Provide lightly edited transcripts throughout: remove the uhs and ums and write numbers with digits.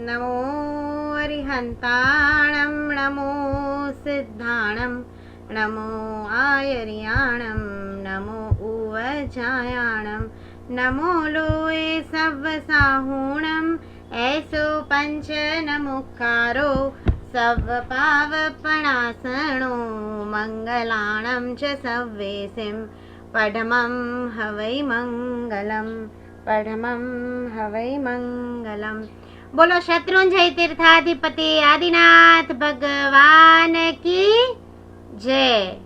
नमो अरिहन्ताणं नमो सिद्धाणं नमो आयर्याणं नमो उवजायाणं नमो लोए सव्वसाहूणं ऐसो पंच नमुखारो सव्वपावपणासनो मंगलाणं च सव्वेसिं पढमं हवै मंगलम पढमं हवै मंगलम। बोलो शत्रुंजय तीर्थाधिपति आदिनाथ भगवान की जय।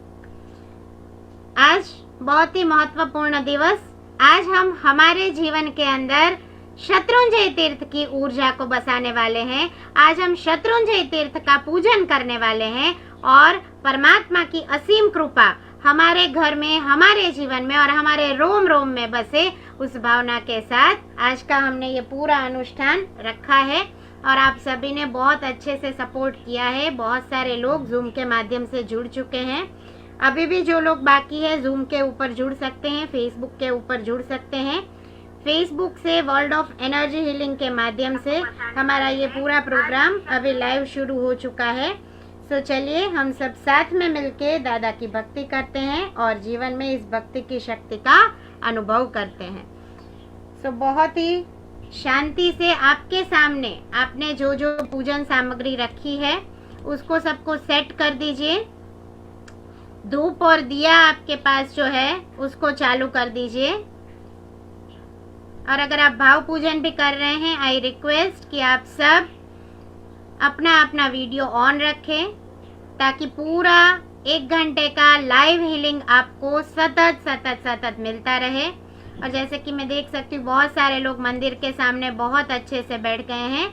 आज बहुत ही महत्वपूर्ण दिवस। आज हम हमारे जीवन के अंदर शत्रुंजय तीर्थ की ऊर्जा को बसाने वाले हैं। आज हम शत्रुंजय तीर्थ का पूजन करने वाले हैं और परमात्मा की असीम कृपा हमारे घर में, हमारे जीवन में और हमारे रोम रोम में बसे, उस भावना के साथ आज का हमने ये पूरा अनुष्ठान रखा है। और आप सभी ने बहुत अच्छे से सपोर्ट किया है। बहुत सारे लोग जूम के माध्यम से जुड़ चुके हैं। अभी भी जो लोग बाकी है जूम के ऊपर जुड़ सकते हैं, फेसबुक के ऊपर जुड़ सकते हैं। फेसबुक से वर्ल्ड ऑफ एनर्जी हीलिंग के माध्यम से हमारा ये पूरा प्रोग्राम अभी लाइव शुरू हो चुका है। तो चलिए हम सब साथ में मिलके दादा की भक्ति करते हैं और जीवन में इस भक्ति की शक्ति का अनुभव करते हैं। सो बहुत ही शांति से आपके सामने आपने जो जो पूजन सामग्री रखी है उसको सबको सेट कर दीजिए। धूप और दिया आपके पास जो है उसको चालू कर दीजिए। और अगर आप भाव पूजन भी कर रहे हैं, आई रिक्वेस्ट कि आप सब अपना अपना वीडियो ऑन रखें ताकि पूरा 1 घंटे का लाइव हीलिंग आपको सतत मिलता रहे। और जैसे कि मैं देख सकती हूँ बहुत सारे लोग मंदिर के सामने बहुत अच्छे से बैठ गए हैं।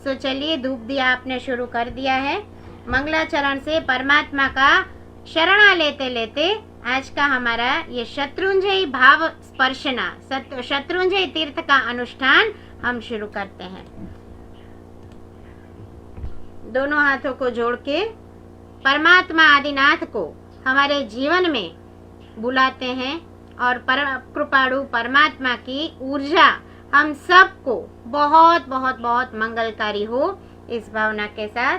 सो चलिए धूप दिया आपने शुरू कर दिया है। मंगलाचरण से परमात्मा का शरणा लेते लेते आज का हमारा ये शत्रुंजय भाव स्पर्शना शत्रुंजय तीर्थ का अनुष्ठान हम शुरू करते हैं। दोनों हाथों को जोड़ के परमात्मा आदिनाथ को हमारे जीवन में बुलाते हैं और कृपाणु परमात्मा की ऊर्जा हम सबको बहुत बहुत बहुत मंगलकारी हो, इस भावना के साथ।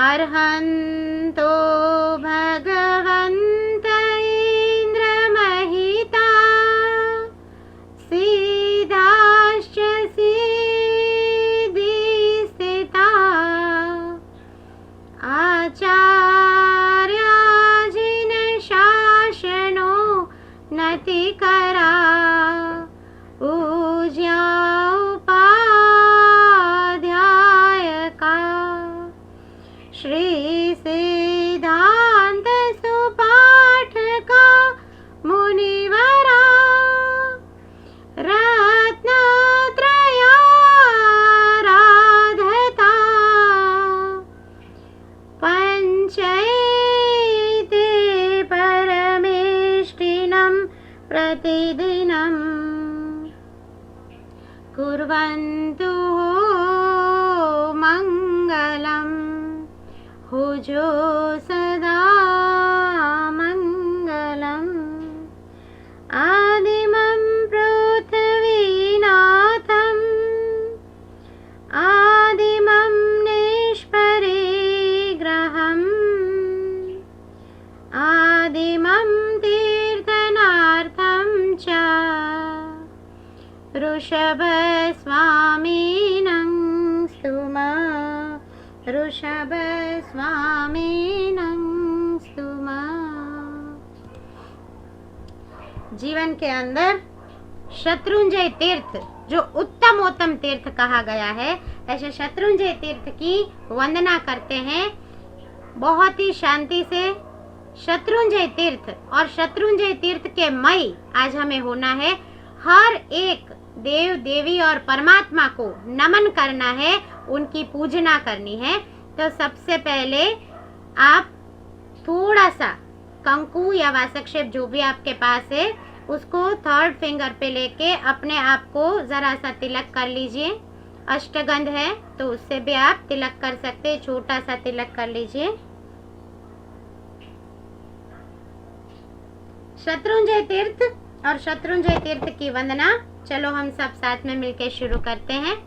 अर्हन्तो भगवन्त इंद्रमहिता सिद्धाश्च सिद्धिस्थिता आचार्याजिन शासनो नतिकरा पूज्या उपाध्यायका श्री सिद्धांत सुपाठका मुनिवरा रत्नत्रयाराधता पंचैते परमेष्टिनं प्रतिदिनं कुर्वन्तु मंगलम हुजो सदा मंगलम। आदिमं पृथ्वीनाथम् आदिमं निष्परिग्रहम् आदिमं तीर्थनार्थं च ऋषभस्वामिनं स्तुमा ऋषभस्वामिनं स्तुमा। जीवन के अंदर शत्रुंजय तीर्थ जो उत्तमोत्तम तीर्थ कहा गया है, ऐसे शत्रुंजय तीर्थ की वंदना करते हैं बहुत ही शांति से। शत्रुंजय तीर्थ और शत्रुंजय तीर्थ के मई आज हमें होना है। हर एक देव देवी और परमात्मा को नमन करना है, उनकी पूजना करनी है। तो सबसे पहले आप थोड़ा सा कंकु या वासक्षेप जो भी आपके पास है उसको 3rd फिंगर पे लेके अपने आप को जरा सा तिलक कर लीजिए। अष्टगंध है तो उससे भी आप तिलक कर सकते, छोटा सा तिलक कर लीजिए। शत्रुंजय तीर्थ और शत्रुंजय तीर्थ की वंदना चलो हम सब साथ में मिलकर शुरू करते हैं।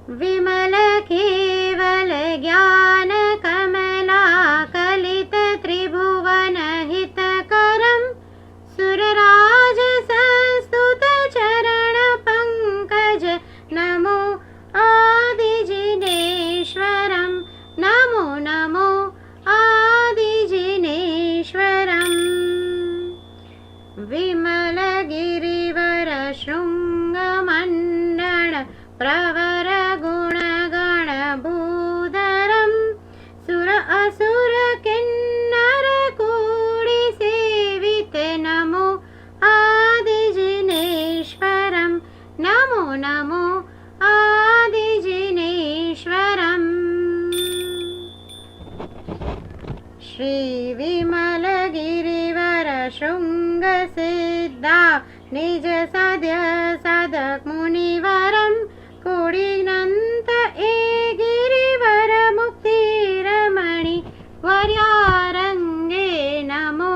विमल केवल ज्ञान कमला कलित त्रिभुवन हितकरं सुरराज संस्तुत चरण पंकज नमो आदिजिनेश्वरं नमो नमो आदिजिनेश्वरम् विमल गिरिवर शृंगमण्डल प्रवर गुणगण भूधरं सुर असुर किन्नर कोटि सेवित नमो आदिजिनेश्वरं नमो नमो आदिजिनेश्वरम् श्री विमल गिरिवर शृंग सिद्धा निज साध्य साधक मुनिवरं कोडिनंत ए गिरिवर मुक्ति रमणि वर्यारंगे नमो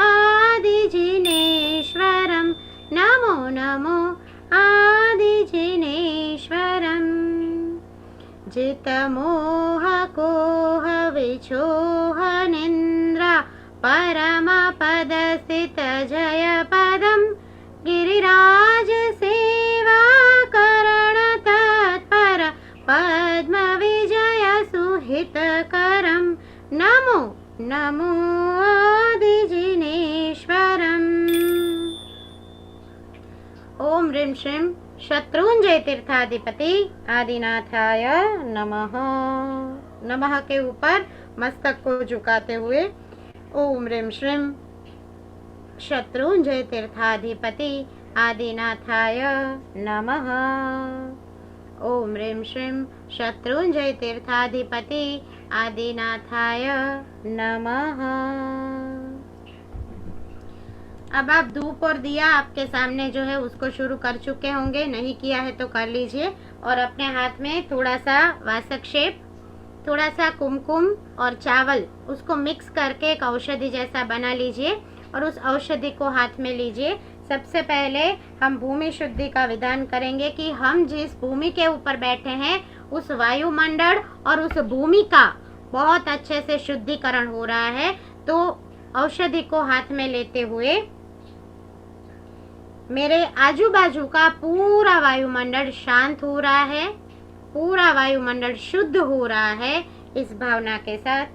आदिजिनेश्वरं नमो नमो आदिजिनेश्वरम् जित मोह कोह विछोह निन्द्रा परम पद स्थित जय पदम गिरिराज सेवा करण तत्पर पद्म विजय सुहित करम नमो नमो आदिजिनेश्वरम् ओम ह्रीं श्रीं शत्रुंजय तीर्थाधिपति आदिनाथाय नमः। नमः के ऊपर मस्तक को झुकाते हुए ओम ह्रीं श्रीं शत्रुंजय तीर्थाधिपति आदिनाथाय नमः। ओम ह्रीं श्रीं शत्रुंजय तीर्थाधिपति आदिनाथाय नमः। अब आप धूप और दिया आपके सामने जो है उसको शुरू कर चुके होंगे, नहीं किया है तो कर लीजिए। और अपने हाथ में थोड़ा सा वासक्षेप, थोड़ा सा कुमकुम और चावल, उसको मिक्स करके एक औषधि जैसा बना लीजिए और उस औषधि को हाथ में लीजिए। सबसे पहले हम भूमि शुद्धि का विधान करेंगे कि हम जिस भूमि के ऊपर बैठे हैं उस वायुमंडल और उस भूमि का बहुत अच्छे से शुद्धिकरण हो रहा है। तो औषधि को हाथ में लेते हुए मेरे आजू बाजू का पूरा वायुमंडल शांत हो रहा है, पूरा वायुमंडल शुद्ध हो रहा है, इस भावना के साथ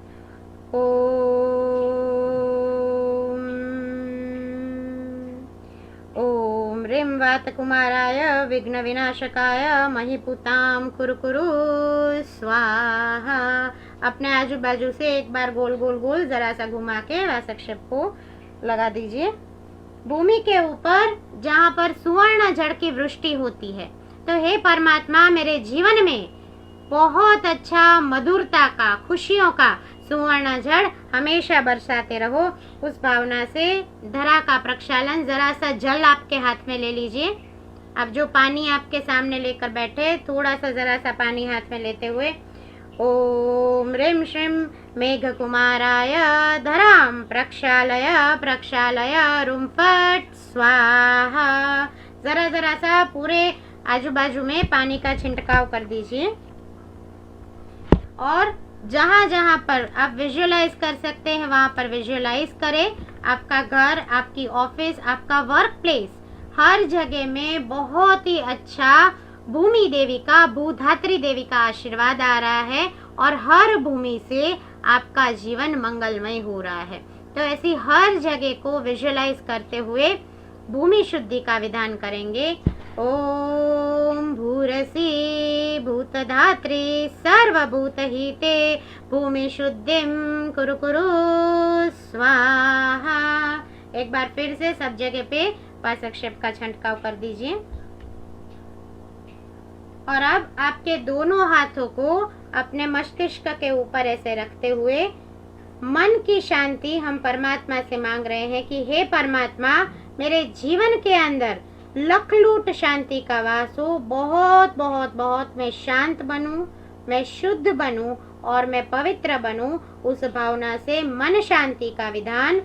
ओम ह्रीं वात कुमाराय विघ्न विनाशकाय महीपुताम कुरकुरु स्वाहा। अपने आजू बाजू से एक बार गोल गोल गोल जरा सा घुमा के वासक्षेप को लगा दीजिए भूमि के ऊपर जहाँ पर सुवर्ण जड़ की वृष्टि होती है। तो हे परमात्मा, मेरे जीवन में बहुत अच्छा मधुरता का, खुशियों का सुवर्ण जड़ हमेशा बरसाते रहो। उस भावना से धरा का प्रक्षालन, जरा सा जल आपके हाथ में ले लीजिए। अब जो पानी आपके सामने लेकर बैठे, थोड़ा सा जरा सा पानी हाथ में लेते हुए ओम ह्रीं श्रीं मेघकुमाराय धरां प्रक्षालय प्रक्षालय रुं फट् स्वाहा। जरा जरा सा पूरे आजू बाजू में पानी का छिंटकाव कर दीजिए। और जहाँ जहाँ पर आप विजुअलाइज कर सकते हैं वहाँ पर विजुअलाइज करें। आपका घर, आपकी ऑफिस, आपका वर्क प्लेस, हर जगह में बहुत ही अच्छा भूमि देवी का, भूधात्री देवी का आशीर्वाद आ रहा है और हर भूमि से आपका जीवन मंगलमय हो रहा है। तो ऐसी हर जगह को विजुअलाइज करते हुए भूमि शुद्धि का विधान करेंगे। ओम भूरसी भूतधात्री सर्वभूतहिते भूमि शुद्धिं कुरु कुरु स्वाहा। एक बार फिर से सब जगह पे वासक्षेप का छंटकाव कर दीजिए। और अब आपके दोनों हाथों को अपने मस्तिष्क के ऊपर ऐसे रखते हुए मन की शांति हम परमात्मा से मांग रहे हैं कि हे परमात्मा, मेरे जीवन के अंदर लखलूट शांति का वास हो। बहुत बहुत बहुत मैं शांत बनूं, मैं शुद्ध बनूं और मैं पवित्र बनूं। उस भावना से मन शांति का विधान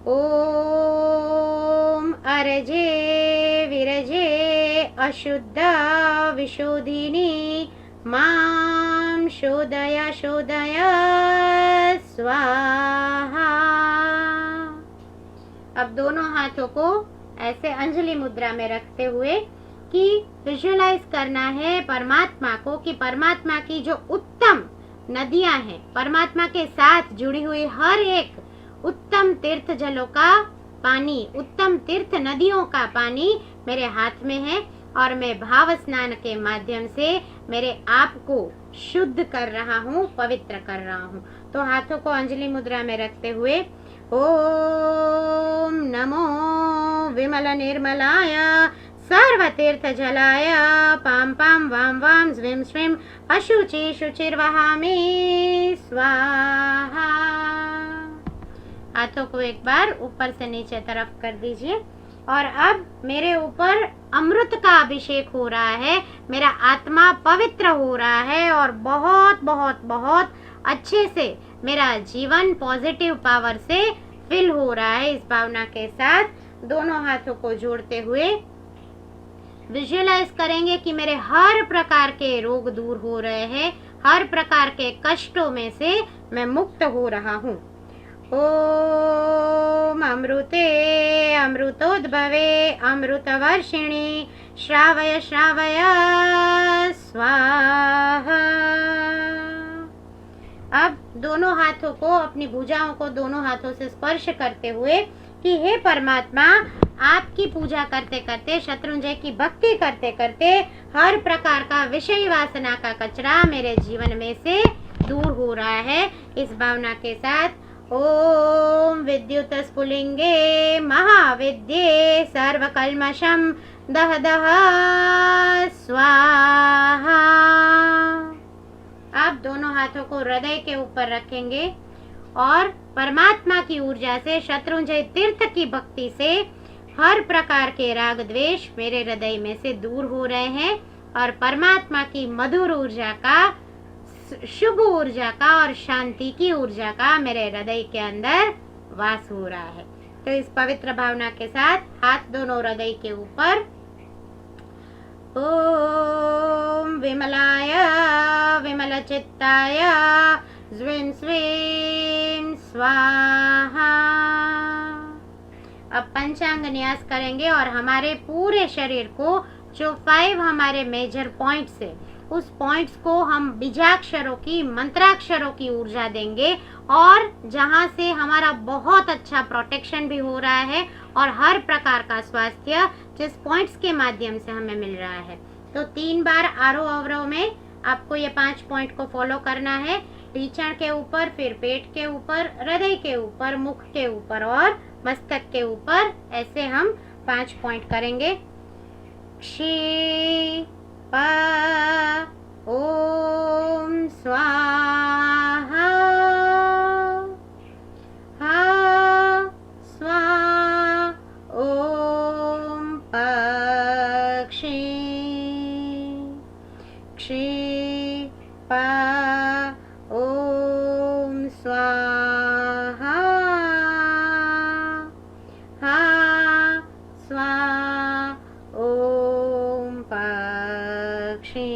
ओम अरजे विरजे अशुद्ध विशोधिनी मां शोधय शोधय स्वाहा। अब दोनों हाथों को ऐसे अंजलि मुद्रा में रखते हुए कि विजुअलाइज करना है परमात्मा को कि परमात्मा की जो उत्तम नदियां हैं, परमात्मा के साथ जुड़ी हुई हर एक उत्तम तीर्थ जलों का पानी, उत्तम तीर्थ नदियों का पानी मेरे हाथ में है और मैं भाव स्नान के माध्यम से मेरे आप को शुद्ध कर रहा हूँ, पवित्र कर रहा हूँ। तो हाथों को अंजलि मुद्रा में रखते हुए ओम नमो विमल निर्मलाय सर्वतीर्थ जलाय पाम पाम वाम वाम ज्वीम श्रीम अशुचि शुचिर्वहामि स्वाहा। हाथों को एक बार ऊपर से नीचे तरफ कर दीजिए और अब मेरे ऊपर अमृत का अभिषेक हो रहा है, मेरा आत्मा पवित्र हो रहा है और बहुत बहुत बहुत अच्छे से मेरा जीवन पॉजिटिव पावर से फिल हो रहा है। इस भावना के साथ दोनों हाथों को जोड़ते हुए विजुअलाइज करेंगे कि मेरे हर प्रकार के रोग दूर हो रहे हैं, हर प्रकार के कष्टों में से मैं मुक्त हो रहा हूँ। ओम अमृते अमृतोद्भवे अमृतवर्षिणी श्रावय श्रावय स्वाहा। अब दोनों हाथों को, अपनी भुजाओं को दोनों हाथों से स्पर्श करते हुए कि हे परमात्मा, आपकी पूजा करते करते, शत्रुंजय की भक्ति करते करते हर प्रकार का विषय वासना का कचरा मेरे जीवन में से दूर हो रहा है। इस भावना के साथ ओम विद्युत स्फुलिंगे महाविद्ये सर्वकल्मषं दह दह स्वाहा। आप दोनों हाथों को हृदय के ऊपर रखेंगे और परमात्मा की ऊर्जा से, शत्रुंजय तीर्थ की भक्ति से हर प्रकार के राग द्वेष मेरे हृदय में से दूर हो रहे हैं और परमात्मा की मधुर ऊर्जा का, शुभ ऊर्जा का और शांति की ऊर्जा का मेरे हृदय के अंदर वास हो रहा है। तो इस पवित्र भावना के साथ हाथ दोनों हृदय के ऊपर ओम विमलाय विमल चित्ताय ज्वीं स्वीं स्वाहा। अब पंचांग न्यास करेंगे और हमारे पूरे शरीर को जो 5 हमारे मेजर पॉइंट्स है, उस पॉइंट्स को हम बीजाक्षरों की, मंत्राक्षरों की ऊर्जा देंगे और जहां से हमारा बहुत अच्छा प्रोटेक्शन भी हो रहा है और हर प्रकार का स्वास्थ्य जिस पॉइंट्स के माध्यम से हमें मिल रहा है। तो 3 बार आरोह अवरोह में आपको ये 5 पॉइंट को फॉलो करना है। टीचण के ऊपर, फिर पेट के ऊपर, हृदय के ऊपर, मुख के ऊपर और मस्तक के ऊपर, ऐसे हम 5 पॉइंट करेंगे। क्षी प ओम स्वाहा, हा स्वा ओम पक्षी, क्षी प ओम स्वाहा, हा स्वा ओम पक्षी,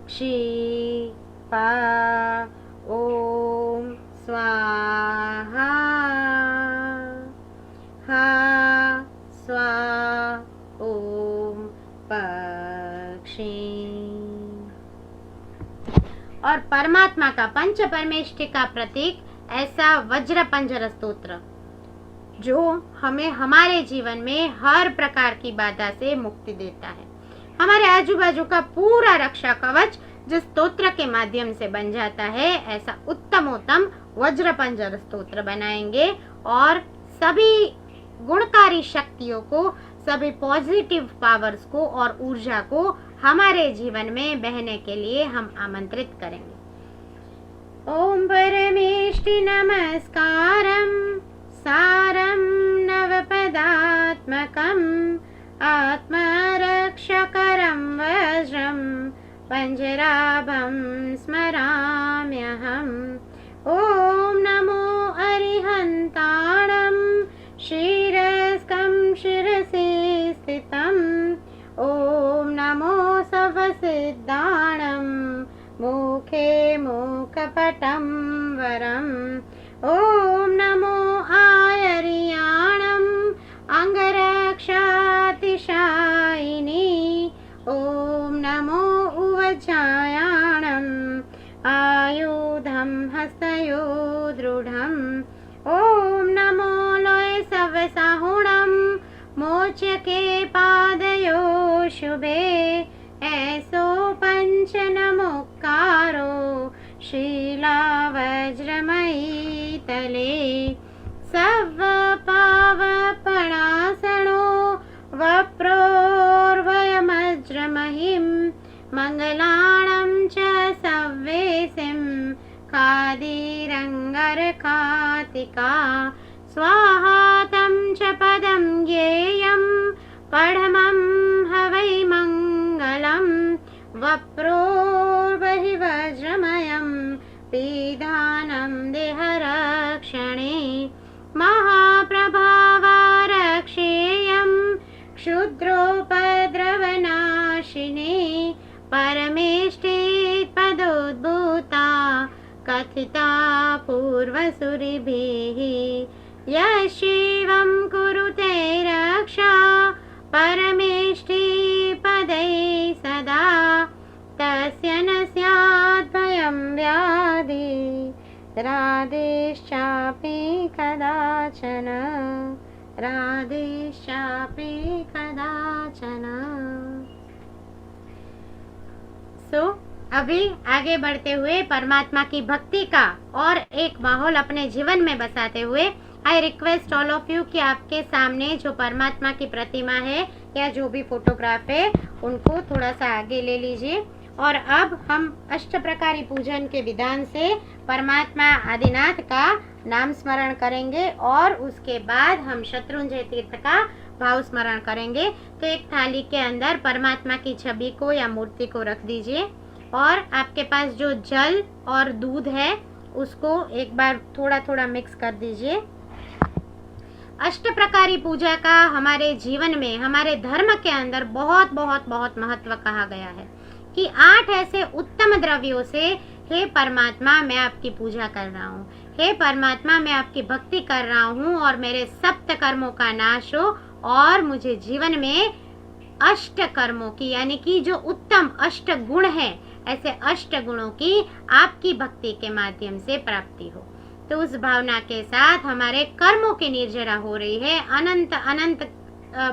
क्षी प ओम स्वाहा, हा स्वा ओम पक्षी। और परमात्मा का, पंच परमेष्टि का प्रतीक ऐसा वज्र पंजर स्तोत्र जो हमें हमारे जीवन में हर प्रकार की बाधा से मुक्ति देता है। हमारे आजू बाजू का पूरा रक्षा कवच जिस स्तोत्र के माध्यम से बन जाता है, ऐसा उत्तमोत्तम वज्र पंजर स्तोत्र बनाएंगे और सभी गुणकारी शक्तियों को, सभी पॉजिटिव पावर्स को और ऊर्जा को हमारे जीवन में बहने के लिए हम आमंत्रित करेंगे। ओम परमेष्टि नमस्कारम सारं नवपदात्मकम् आत्मरक्षकरं वज्रं पंजराभं स्मराम्यहम्। ॐ नमो अरिहन्ताणं शिरस्कं शिरसि ओम नमो लोय सव्य साहुणम मोच्य के पादयो शुभे ऐसो पंच नमोकारो शीला वज्रमयी तले सव पावपणासनो वप्रोर्वयमज्रमहिं मंगलाणं च सव्येसिं खादिरङ्गरखातिका स्वाहा तं च पदं ज्ञेयं पढमं हवै मङ्गलं वप्रोर्वहि वज्रमयं पीदानं देहरक्षणे महाप्रभावारक्षेयं क्षुद्रोपद्रवनाशिने परमेष्टिपदोद्भूता कथिता पूर्वसुरिभिः यशेवं कुरुते रक्षा परमेष्टिपदै सदा तस्य न स्यात् भयं व्याधि राधेश्चापि कदाचन राधेश्चापि कदाचन। अभी आगे बढ़ते हुए परमात्मा की भक्ति का और एक माहौल अपने जीवन में बसाते हुए आई रिक्वेस्ट ऑल ऑफ यू कि आपके सामने जो परमात्मा की प्रतिमा है या जो भी फोटोग्राफ है उनको थोड़ा सा आगे ले लीजिए और अब हम अष्ट प्रकारी पूजन के विधान से परमात्मा आदिनाथ का नाम स्मरण करेंगे और उसके बाद हम शत्रुंजय तीर्थ का भाव स्मरण करेंगे। तो एक थाली के अंदर परमात्मा की छवि को या मूर्ति को रख दीजिए और आपके पास जो जल और दूध है उसको एक बार थोड़ा थोड़ा मिक्स कर दीजिए। अष्ट प्रकारी पूजा का हमारे जीवन में हमारे धर्म के अंदर बहुत बहुत बहुत महत्व कहा गया है कि 8 ऐसे उत्तम द्रव्यों से हे परमात्मा मैं आपकी पूजा कर रहा हूँ, हे परमात्मा मैं आपकी भक्ति कर रहा हूँ और मेरे सप्त कर्मों का नाश हो और मुझे जीवन में अष्ट कर्मों की यानी कि जो उत्तम अष्ट गुण है ऐसे अष्ट गुणों की आपकी भक्ति के माध्यम से प्राप्ति हो। तो उस भावना के साथ हमारे कर्मों की निर्जरा हो रही है। अनंत अनंत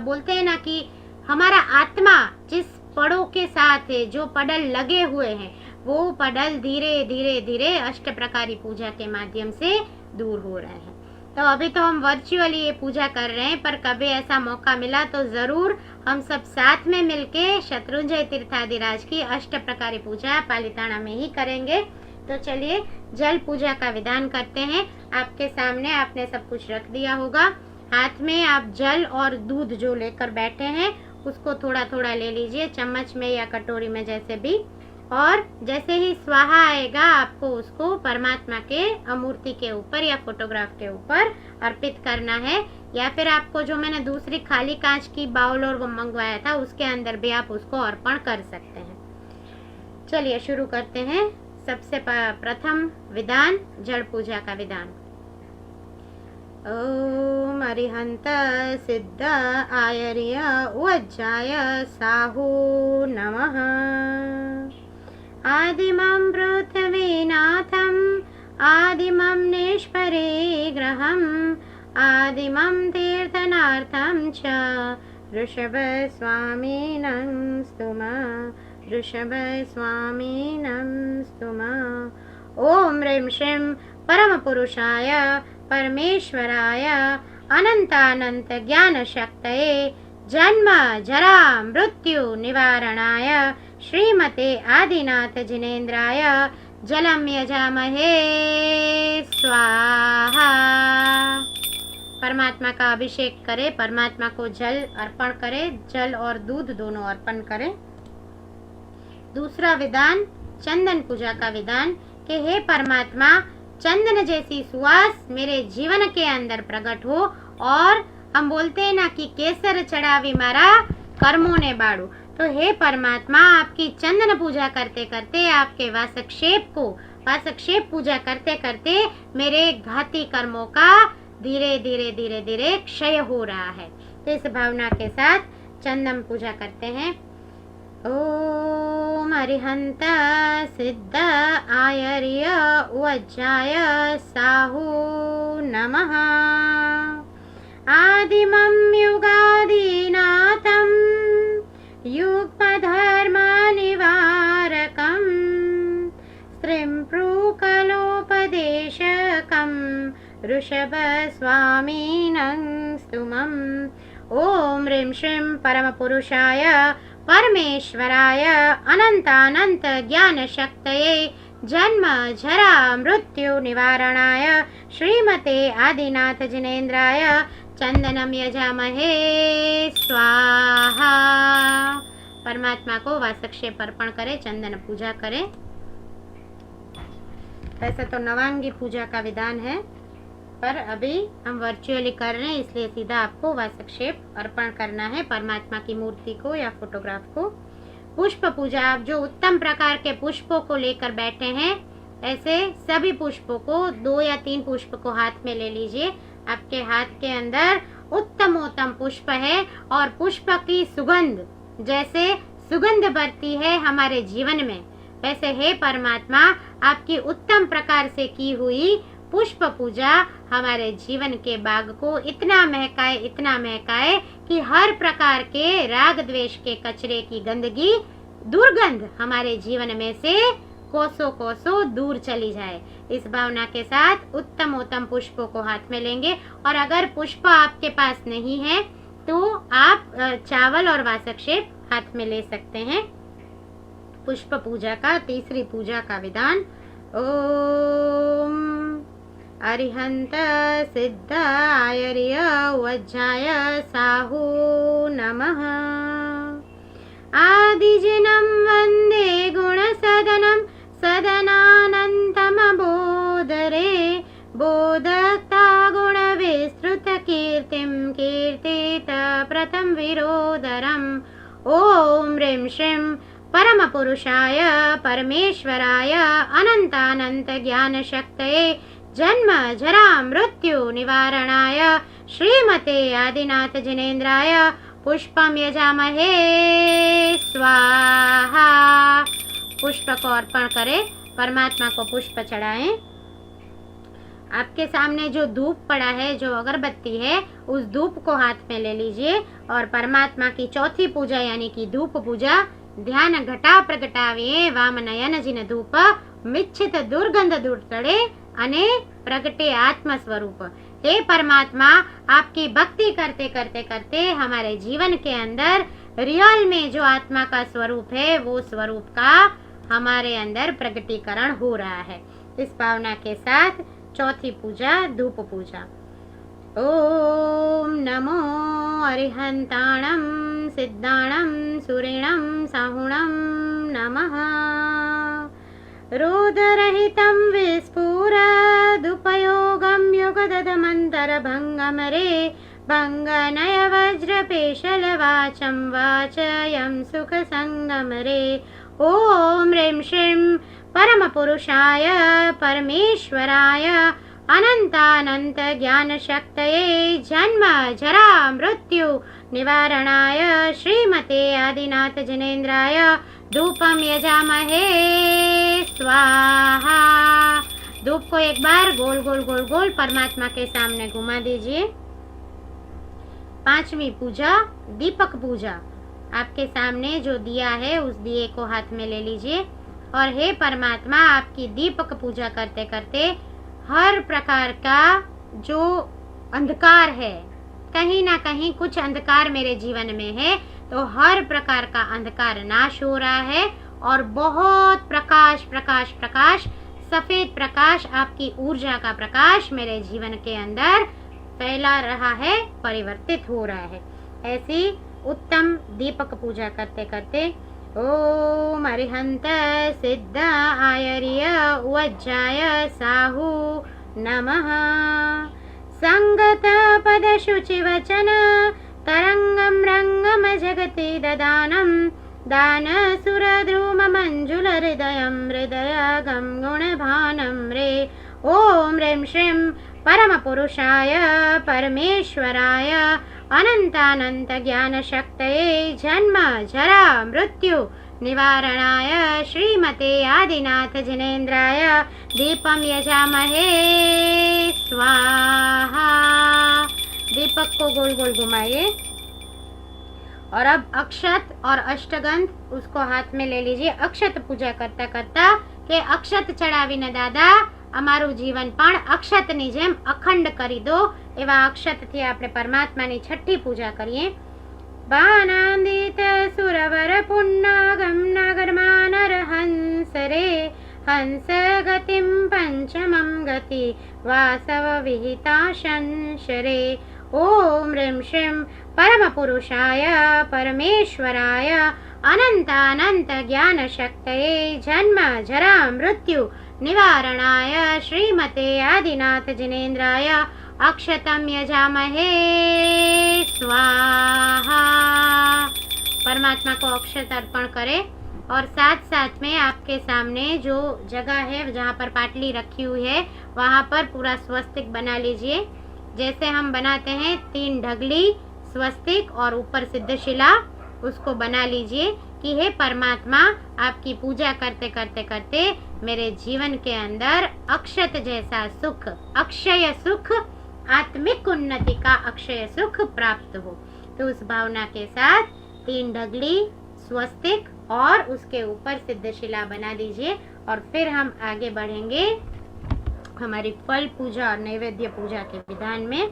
बोलते हैं ना कि हमारा आत्मा जिस पड़ों के साथ है, जो पडल लगे हुए हैं, वो पडल धीरे धीरे धीरे अष्ट प्रकारी पूजा के माध्यम से दूर हो रहे हैं। तो अभी तो हम वर्चुअली ये पूजा कर रहे हैं, पर कभी ऐसा मौका मिला तो जरूर हम सब साथ में मिलके शत्रुंजय तीर्थाधिराज की अष्ट प्रकारी पूजा पालिताना में ही करेंगे। तो चलिए जल पूजा का विधान करते हैं। आपके सामने आपने सब कुछ रख दिया होगा। हाथ में आप जल और दूध जो लेकर बैठे हैं उसको थोड़ा थोड़ा ले लीजिए, चम्मच में या कटोरी में जैसे भी, और जैसे ही स्वाहा आएगा आपको उसको परमात्मा के मूर्ति के ऊपर या फोटोग्राफ के ऊपर अर्पित करना है, या फिर आपको जो मैंने दूसरी खाली कांच की बाउल और वो मंगवाया था उसके अंदर भी आप उसको अर्पण कर सकते हैं। चलिए शुरू करते हैं। सबसे प्रथम विधान जल पूजा का विधान। ओम अरिहंत सिद्ध आयर्य उज्जाय साहू नमः। आदिमं पृथ्वीनाथम् आदिमं निष्परिग्रहम् आदिमं तीर्थनार्थं च ऋषभस्वामिनं स्तुम ऋषभस्वामिनं स्तुम। ओम ह्रीं श्रीं परमपुरुषाय परमेश्वराय अनंतानंत ज्ञान शक्तये जन्म जरा मृत्यु निवारणाय श्रीमते आदिनाथ जिनेन्द्राय जलम यजामहे स्वाहा। परमात्मा का अभिषेक करें, परमात्मा को जल अर्पण करें, जल और दूध दोनों अर्पण करें। दूसरा विधान चंदन पूजा का विधान कि हे परमात्मा चंदन जैसी सुवास मेरे जीवन के अंदर प्रकट हो, और हम बोलते हैं ना कि केसर चढ़ावी मारा कर्मों ने बाड़ू। तो हे परमात्मा आपकी चंदन पूजा करते करते, आपके वासक्षेप पूजा करते करते मेरे घाती कर्मों का धीरे धीरे धीरे धीरे क्षय हो रहा है। तो इस भावना के साथ चंदन पूजा करते हैं। ओम ॐ अरिहन्त सिद्ध आयर्य उज्जाय साहू नमः। आदिमं युगादिनाथं युग्मधर्मनिवारकं स्त्रीम्प्रूकलोपदेशकं ऋषभस्वामिनं स्तुमम्। ॐ ह्रीं श्रीं परमपुरुषाय परमेश्वराय अनंतानंत ज्ञान शक्तये जन्म जरा मृत्यु निवारणाय श्रीमते आदिनाथ जिनेन्द्राय चंदनम यजामहे स्वाहा। परमात्मा को वासक्षेप अर्पण करें, चंदन पूजा करें। वैसे तो नवांगी पूजा का विधान है, पर अभी हम वर्चुअली कर रहे हैं, इसलिए सीधा आपको वासक्षेप अर्पण करना है परमात्मा की मूर्ति को या फोटोग्राफ को। पुष्प पूजा, आप जो उत्तम प्रकार के पुष्पों को लेकर बैठे हैं, ऐसे सभी पुष्पों को 2 या 3 पुष्प को हाथ में ले लीजिए। आपके हाथ के अंदर उत्तमोत्तम पुष्प है और पुष्प की सुगंध जैसे सुगंध बढ़ती है हमारे जीवन में, वैसे हे परमात्मा आपकी उत्तम प्रकार से की हुई पुष्प पूजा हमारे जीवन के बाग को इतना महकाए कि हर प्रकार के राग द्वेष के कचरे की गंदगी दुर्गंध हमारे जीवन में से कोसों कोसों दूर चली जाए। इस भावना के साथ उत्तम पुष्पों को हाथ में लेंगे। और अगर पुष्प आपके पास नहीं है तो आप चावल और वासक्षेप हाथ में ले सकते हैं। पुष्प पूजा का तीसरी पूजा का विधान। ओम अरिहंत सिद्ध आयर्य वज्राय साहू नमः। आदिजनं वन्दे गुणसदनं सदनानन्तमबोधरे बोधक्ता गुणविस्तृतकीर्तिं कीर्तित प्रथम विरोधरम्। ॐ ह्रीं श्रीं परमपुरुषाय परमेश्वराय अनंतानंत ज्ञान शक्तये जन्म जरा मृत्यु निवारणाय श्रीमते आदिनाथ जिनेन्द्राय पुष्पम यजामहे स्वाहा। पुष्प को अर्पण करें, परमात्मा को पुष्प चढ़ाएं। आपके सामने जो धूप पड़ा है, जो अगरबत्ती है, उस धूप को हाथ में ले लीजिए और परमात्मा की चौथी पूजा यानी कि धूप पूजा। ध्यान घटा प्रगटाविए वामनयन जिन धूप मिच्छित दुर्गंध दूर तड़े अने प्रगटे आत्म स्वरूप। हे परमात्मा आपकी भक्ति करते करते करते हमारे जीवन के अंदर रियल में जो आत्मा का स्वरूप है वो स्वरूप का हमारे अंदर प्रगटीकरण हो रहा है। इस भावना के साथ चौथी पूजा धूप पूजा। ओम नमो अरिहंताणं सिद्धाणं सुरेणं साहुणं नमः। रोधरहितं विस्फुरदुपयोगं युगदधमन्तरभङ्गमरे भङ्गनय वज्रपेशलवाचं वाचयं सुखसङ्गमरे। ॐ ह्रीं श्रीं परमपुरुषाय परमेश्वराय अनंतानंत ज्ञान शक्तये जन्म जरा मृत्यु निवारणाय श्रीमते आदिनाथ जिनेन्द्राय धूपम यजामहे स्वाहा। धूप को एक बार गोल गोल गोल गोल परमात्मा के सामने घुमा दीजिए। पांचवी पूजा दीपक पूजा। आपके सामने जो दिया है उस दिए को हाथ में ले लीजिए और हे परमात्मा आपकी दीपक पूजा करते करते हर प्रकार का जो अंधकार है, कहीं ना कहीं कुछ अंधकार मेरे जीवन में है, तो हर प्रकार का अंधकार नाश हो रहा है और बहुत प्रकाश प्रकाश प्रकाश सफेद प्रकाश आपकी ऊर्जा का प्रकाश मेरे जीवन के अंदर फैला रहा है, परिवर्तित हो रहा है। ऐसी उत्तम दीपक पूजा करते करते ओम अरिहंत सिद्ध आयर्य वज्राय साहू नमः। संगत पद शुचि वचन तरंगम रंगम जगति ददानम दान सुर द्रुम मंजुल हृदयम हृदयगम गुणभानम रे। ओम ह्रीं श्रीं परम पुरुषाय परमेश्वराय अनंतानंत ज्ञान शक्तये जन्म जरा मृत्यु निवारणाय श्रीमते आदिनाथ जिनेन्द्राय दीपम यजामहे स्वाहा। दीपक को गोल गोल घुमाइए और अब अक्षत और अष्टगंध उसको हाथ में ले लीजिए। अक्षत पूजा करता करता के अक्षत चढ़ावीने दादा અમારું જીવન પણ અક્ષતની જેમ અખંડ કરી દો એવા અક્ષતથી આપણે પરમાત્માની છઠ્ઠી પૂજા કરીએ। બાનાંદિત સુરવર પુન્નાગમ નાગરમાનર હંસ રે હંસ ગતિમ પંચમમ ગતિ વાસવ વિહિતા શંશરે। ઓમ રીમ શ્રીમ પરમ પુરુષાય પરમેશ્વરાય અનંતાનંત જ્ઞાન શક્તયે જન્મ જરા મૃત્યુ निवारणाय श्रीमते आदिनाथ जिनेन्द्राय अक्षतम यजामहे स्वाहा। परमात्मा को अक्षत अर्पण करें और साथ साथ में आपके सामने जो जगह है जहाँ पर पाटली रखी हुई है वहाँ पर पूरा स्वस्तिक बना लीजिए। जैसे हम बनाते हैं 3 ढगली स्वस्तिक और ऊपर सिद्धशिला, उसको बना लीजिए कि हे परमात्मा आपकी पूजा करते करते करते मेरे जीवन के अंदर अक्षत जैसा सुख, अक्षय सुख, आत्मिक उन्नति का अक्षय सुख प्राप्त हो। तो उस भावना के साथ 3 ढगली स्वस्तिक और उसके ऊपर सिद्धशिला बना दीजिए और फिर हम आगे बढ़ेंगे हमारी फल पूजा और नैवेद्य पूजा के विधान में।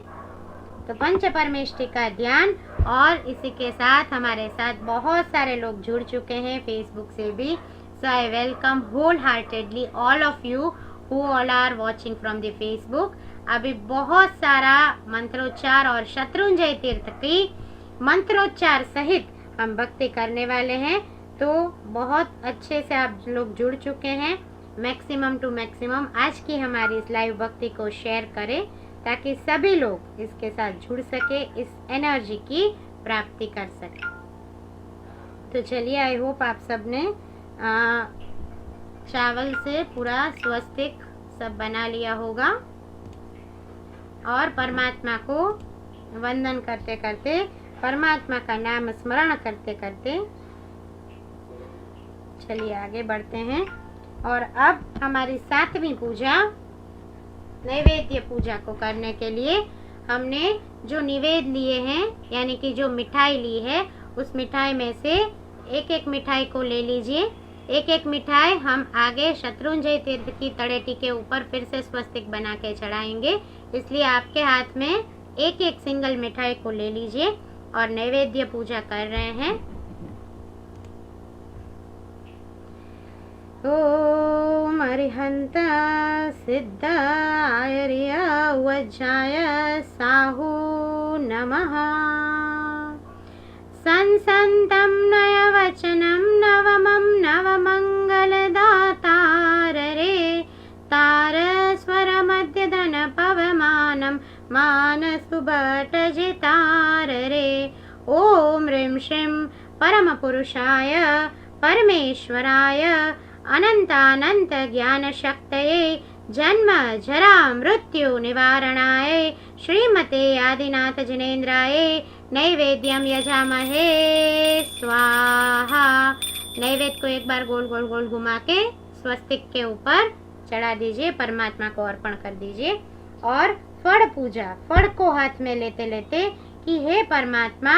तो पंच परमेष्टि का ध्यान, और इसी के साथ हमारे साथ बहुत सारे लोग जुड़ चुके हैं फेसबुक से भी। So I welcome wholeheartedly all of you who all are watching from the Facebook. अभी बहुत सारा मंत्रोच्चार और शत्रुंजय तीर्थ की मंत्रोच्चार सहित हम भक्ति करने वाले हैं। तो बहुत अच्छे से आप लोग जुड़ चुके हैं। मैक्सिमम टू मैक्सिमम आज की हमारी इस लाइव भक्ति को शेयर करें ताकि सभी लोग इसके साथ जुड़ सके, इस एनर्जी की प्राप्ति कर सके। तो चलिए, आई होप आप सब ने चावल से पूरा स्वस्तिक सब बना लिया होगा और परमात्मा को वंदन करते करते, परमात्मा का नाम स्मरण करते करते चलिए आगे बढ़ते हैं। और अब हमारी 7वीं पूजा नैवेद्य पूजा को करने के लिए हमने जो निवेद लिए हैं, यानी कि जो मिठाई ली है, उस मिठाई में से एक एक मिठाई को ले लीजिए। एक एक मिठाई हम आगे शत्रुंजय तीर्थ की तड़ेटी के ऊपर फिर से स्वस्तिक बना के चढ़ाएंगे, इसलिए आपके हाथ में एक एक सिंगल मिठाई को ले लीजिए और नैवेद्य पूजा कर रहे हैं। ओम अरिहंत सिद्ध आयर्य वज्राय साहू नमः। संसन्तं नयवचनं नवमं नवमङ्गलदातार रे तार स्वरमध्यधन पवमानं मानसुभटजितार रे। ओम ह्रीं श्रीं परमपुरुषाय परमेश्वराय अनंतानंत ज्ञान शक्तये जन्म जरा मृत्यु निवारणाय श्रीमते आदिनाथ जिनेन्द्राय नैवेद्यम यजामहे स्वाहा। नैवेद्य को एक बार गोल गोल गोल घुमा के स्वस्तिक के ऊपर चढ़ा दीजिए, परमात्मा को अर्पण कर दीजिए। और फड़ पूजा, फड़ को हाथ में लेते लेते कि हे परमात्मा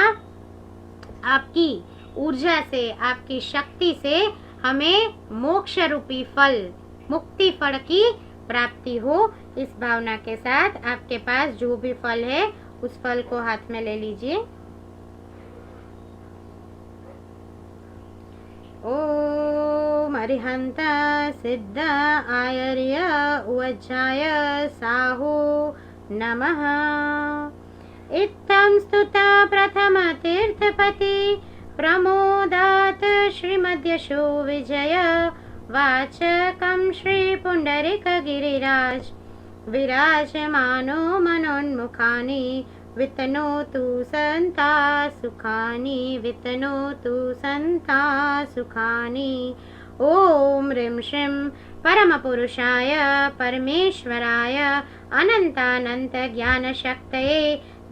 आपकी ऊर्जा से, आपकी शक्ति से हमें मोक्ष रूपी फल, मुक्ति फल की प्राप्ति हो। इस भावना के साथ आपके पास जो भी फल है उस फल को हाथ में ले लीजिए। ओम अरिहंत सिद्ध आयर्य वज्राय साहू नमः। इत्थं स्तुता प्रथम तीर्थपति प्रमोदात श्रीमद्यशो विजय वाचकं श्री पुंडरीक गिरिराज विराजमानो मनोन्मुखानि वितनोतु सन्ता सुखानि वितनोतु सन्ता सुखानि। ओम ह्रीं श्रीं परमपुरुषाय परमेश्वराय अनंतानंत ज्ञान शक्तये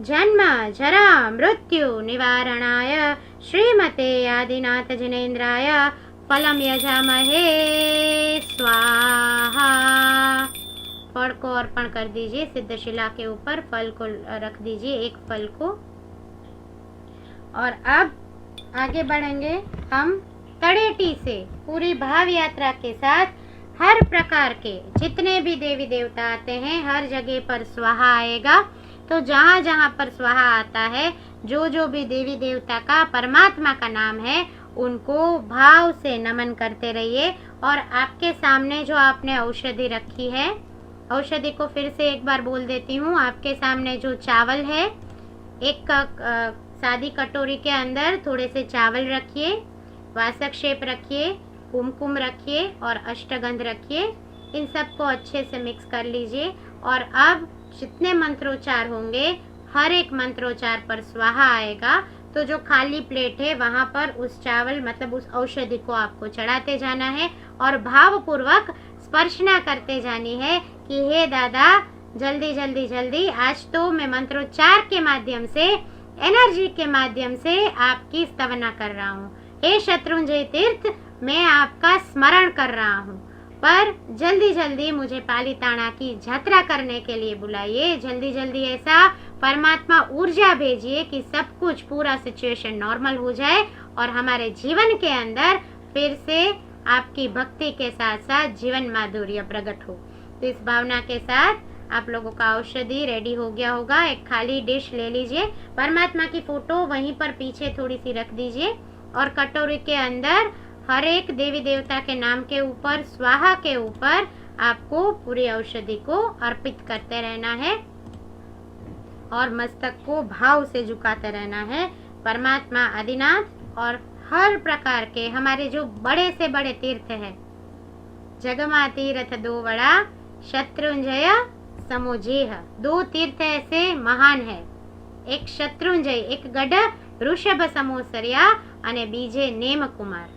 जन्म जरा मृत्यु निवारणाय श्रीमते आदिनाथ जिनेन्द्राय फलम यजामहे स्वाहा। फल को अर्पण कर दीजिए सिद्धशिला के ऊपर, फल को रख दीजिए, एक फल को। और अब आगे बढ़ेंगे हम तड़ेटी से पूरी भाव यात्रा के साथ। हर प्रकार के जितने भी देवी देवता आते हैं हर जगह पर स्वाहा आएगा। तो जहाँ जहाँ पर स्वाहा आता है, जो जो भी देवी देवता का परमात्मा का नाम है, उनको भाव से नमन करते रहिए। और आपके सामने जो आपने औषधि रखी है, औषधि को फिर से एक बार बोल देती हूँ। आपके सामने जो चावल है, एक सादी कटोरी के अंदर थोड़े से चावल रखिए, वासक शेप रखिए, कुमकुम रखिए और अष्टगंध रखिए। इन सबको अच्छे से मिक्स कर लीजिए। और अब जितने मंत्रोच्चार होंगे, हर एक मंत्रोच्चार पर स्वाहा आएगा। तो जो खाली प्लेट है वहाँ पर उस चावल मतलब उस औषधि को आपको चढ़ाते जाना है और भावपूर्वक स्पर्शना करते जानी है कि हे दादा, जल्दी जल्दी जल्दी, आज तो मैं मंत्रोच्चार के माध्यम से, एनर्जी के माध्यम से आपकी स्तवना कर रहा हूँ। हे शत्रुंजय तीर्थ, मैं आपका स्मरण कर रहा हूँ, पर जल्दी जल्दी मुझे पालीताना की यात्रा करने के लिए बुलाइए। जल्दी जल्दी ऐसा परमात्मा ऊर्जा भेजिए कि सब कुछ, पूरा सिचुएशन नॉर्मल हो जाए और हमारे जीवन के अंदर फिर से आपकी भक्ति के साथ साथ जीवन माधुर्य प्रकट हो। तो इस भावना के साथ आप लोगों का औषधि रेडी हो गया होगा। एक खाली डिश ले लीजिए, परमात्मा की फोटो वहीं पर पीछे थोड़ी सी रख दीजिए और कटोरी के अंदर हर एक देवी देवता के नाम के ऊपर, स्वाहा के ऊपर आपको पूरी औषधि को अर्पित करते रहना है और मस्तक को भाव से झुकाते रहना है। परमात्मा आदिनाथ और हर प्रकार के हमारे जो बड़े से बड़े तीर्थ है, जगमा तीर्थ दो बड़ा, शत्रुंजय समोजेह, दो तीर्थ ऐसे महान है। एक शत्रुंजय, एक गढ़ ऋषभ समोसरिया અને बीजे नेम कुमार,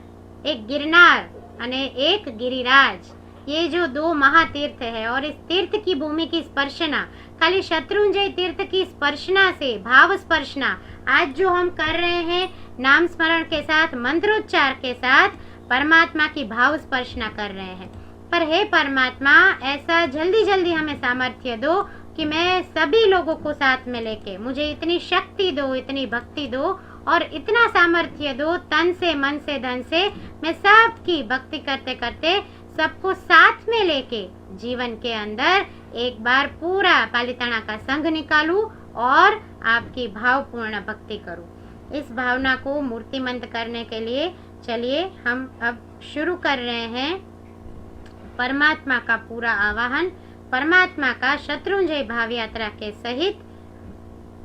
एक गिरनार અને एक गिरिराज। ये जो दो महातीर्थ है और इस तीर्थ की भूमि की स्पर्शना, खाली शत्रुंजय तीर्थ की स्पर्शना से, भाव स्पर्शना आज जो हम कर रहे हैं, नाम स्मरण के साथ, मंत्रोच्चार के साथ परमात्मा की भाव स्पर्शना कर रहे हैं। पर हे परमात्मा, ऐसा जल्दी जल्दी हमें सामर्थ्य दो कि मैं सभी लोगों को साथ में लेके, मुझे इतनी शक्ति दो, इतनी भक्ति दो और इतना सामर्थ्य दो, तन से, मन से, धन से, मैं सबकी भक्ति करते करते सबको साथ में लेके जीवन के अंदर एक बार पूरा पालीताना का संघ निकालूं और आपकी भावपूर्ण भक्ति करूं। इस भावना को मूर्तिमंत करने के लिए चलिए हम अब शुरू कर रहे हैं परमात्मा का पूरा आवाहन, परमात्मा का शत्रुंजय भाव यात्रा के सहित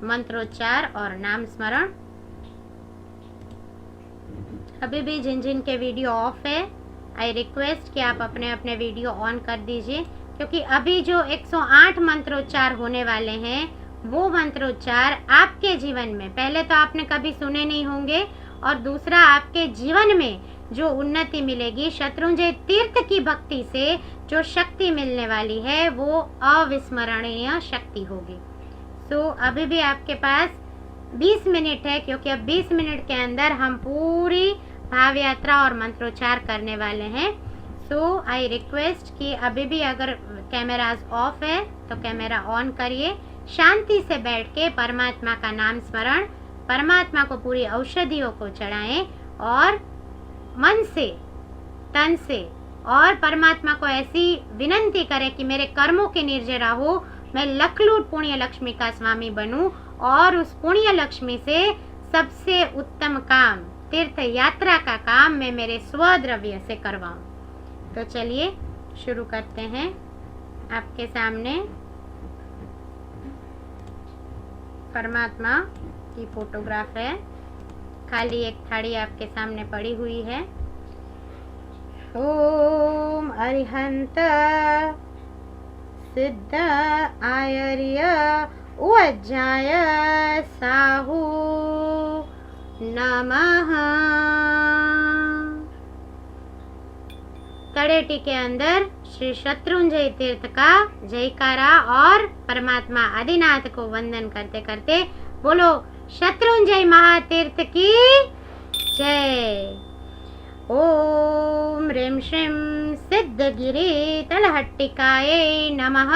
मंत्रोच्चार और नाम स्मरण। अभी भी जिन जिन के वीडियो ऑफ है, आई रिक्वेस्ट कि आप अपने अपने वीडियो ऑन कर दीजिए, क्योंकि अभी जो 108 मंत्रोच्चार होने वाले हैं, वो मंत्रोच्चार आपके जीवन में पहले तो आपने कभी सुने नहीं होंगे और दूसरा आपके जीवन में जो उन्नति मिलेगी, शत्रुंजय तीर्थ की भक्ति से जो शक्ति मिलने वाली है, वो अविस्मरणीय शक्ति होगी। सो अभी भी आपके पास 20 मिनट है, क्योंकि अब 20 मिनट के अंदर हम पूरी भाव यात्रा और मंत्रोच्चार करने वाले हैं। सो आई रिक्वेस्ट कि अभी भी अगर कैमरास ऑफ है तो कैमरा ऑन करिए, शांति से बैठ के परमात्मा का नाम स्मरण, परमात्मा को पूरी औषधियों को चढ़ाएं और मन से, तन से, और परमात्मा को ऐसी विनंती करें कि मेरे कर्मों के निर्जरा हो, मैं लखलूट पुण्य लक्ष्मी का स्वामी बनूं और उस पुण्य लक्ष्मी से सबसे उत्तम काम, तीर्थ यात्रा का काम मैं मेरे स्वद्रव्य से करवाऊं। तो चलिए शुरू करते हैं। आपके सामने परमात्मा की फोटोग्राफ है, खाली एक थाली आपके सामने पड़ी हुई है। ओम अरिहंत सिद्ध आयर्य उज्जाय साहू नमः। तड़ेटी के अंदर श्री शत्रुंजय तीर्थ का जयकारा और परमात्मा आदिनाथ को वंदन करते करते बोलो शत्रुंजय महातीर्थ की जय। ओम ह्रीं श्रीं सिद्धगिरि तलहट्टिकाये नमः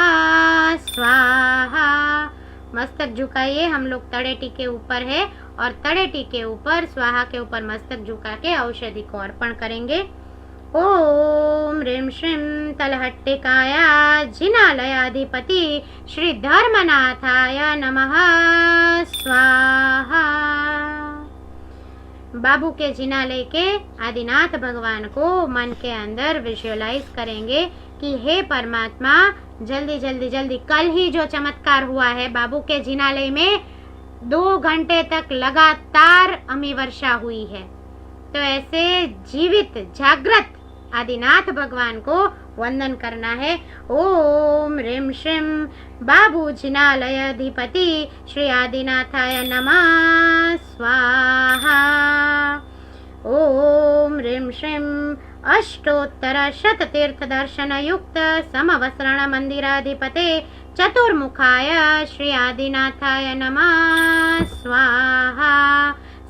स्वाहा। मस्तक झुकाइए, हम लोग तड़ेटी के ऊपर है और तड़ेटी के ऊपर स्वाहा के ऊपर मस्तक झुका के औषधि को अर्पण करेंगे। ओम ह्रीं श्रीं तलहट्टिकाय जिनालयाधिपति श्री धर्मनाथाय नमः स्वाहा। बाबू के जिनालय के आदिनाथ भगवान को मन के अंदर विजुअलाइज करेंगे कि हे परमात्मा, जल्दी जल्दी जल्दी, कल ही जो चमत्कार हुआ है बाबू के जिनालय में 2 घंटे तक लगातार अमी वर्षा हुई है, तो ऐसे जीवित जागृत आदिनाथ भगवान को वंदन करना है। ओम ह्रीं श्रीं बाबू जिनालयाधिपति श्री आदिनाथाय नमः स्वाहा। ओम ह्रीं श्रीं अष्टोत्तर शत तीर्थ दर्शन युक्त समवस्रण मंदिराधिपते चतुर्मुखाय श्री आदिनाथाय नमः स्वाहा।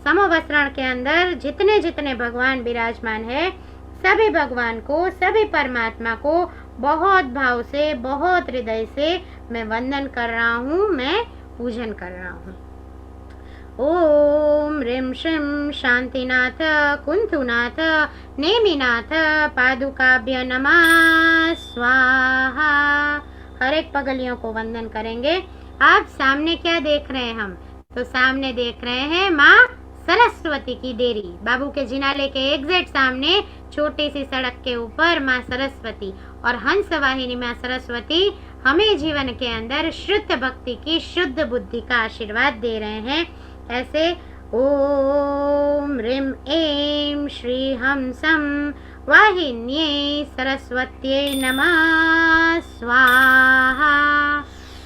समवस्रण के अंदर जितने जितने भगवान विराजमान है, सभी भगवान को, सभी परमात्मा को बहुत भाव से, बहुत हृदय से मैं वंदन कर रहा हूँ, मैं पूजन कर रहा हूँ। ओम ह्रीं श्रीं शांतिनाथ कुंतुनाथ नेमिनाथ पादुकाभ्य नमः स्वाहा। हर एक पगलियों को वंदन करेंगे। आप सामने क्या देख रहे हैं? हम तो सामने देख रहे हैं माँ सरस्वती की डेरी। बाबू के जिनालय के एग्जैक्ट सामने छोटी सी सड़क के ऊपर माँ सरस्वती और हंस वाहिनी माँ सरस्वती हमें जीवन के अंदर शुद्ध भक्ति की, शुद्ध बुद्धि का आशीर्वाद दे रहे हैं। ऐसे ओम ह्रीं ऐं श्री हंसं वाहिन्ये सरस्वत्यै नमः स्वाहा।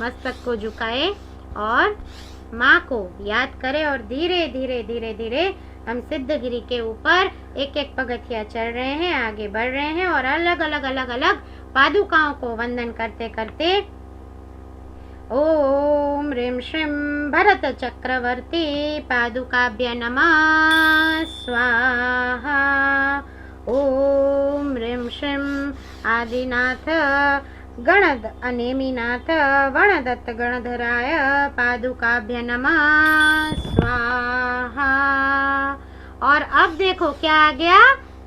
मस्तक को झुकाए और माँ को याद करें और धीरे धीरे धीरे धीरे हम सिद्धगिरी के ऊपर एक एक पगथिया चढ़ रहे हैं, आगे बढ़ रहे हैं और अलग अलग पादुकाओं को वंदन करते करते ओम ह्रीं श्रीं भरत चक्रवर्ती पादुकाभ्य नमः स्वाहा। ओम ह्रीं श्रीं आदिनाथ गणद अनेमिनाथ वणदत्त गणधराय पादुकाभ्य नमः स्वाहा। और अब देखो क्या आ गया,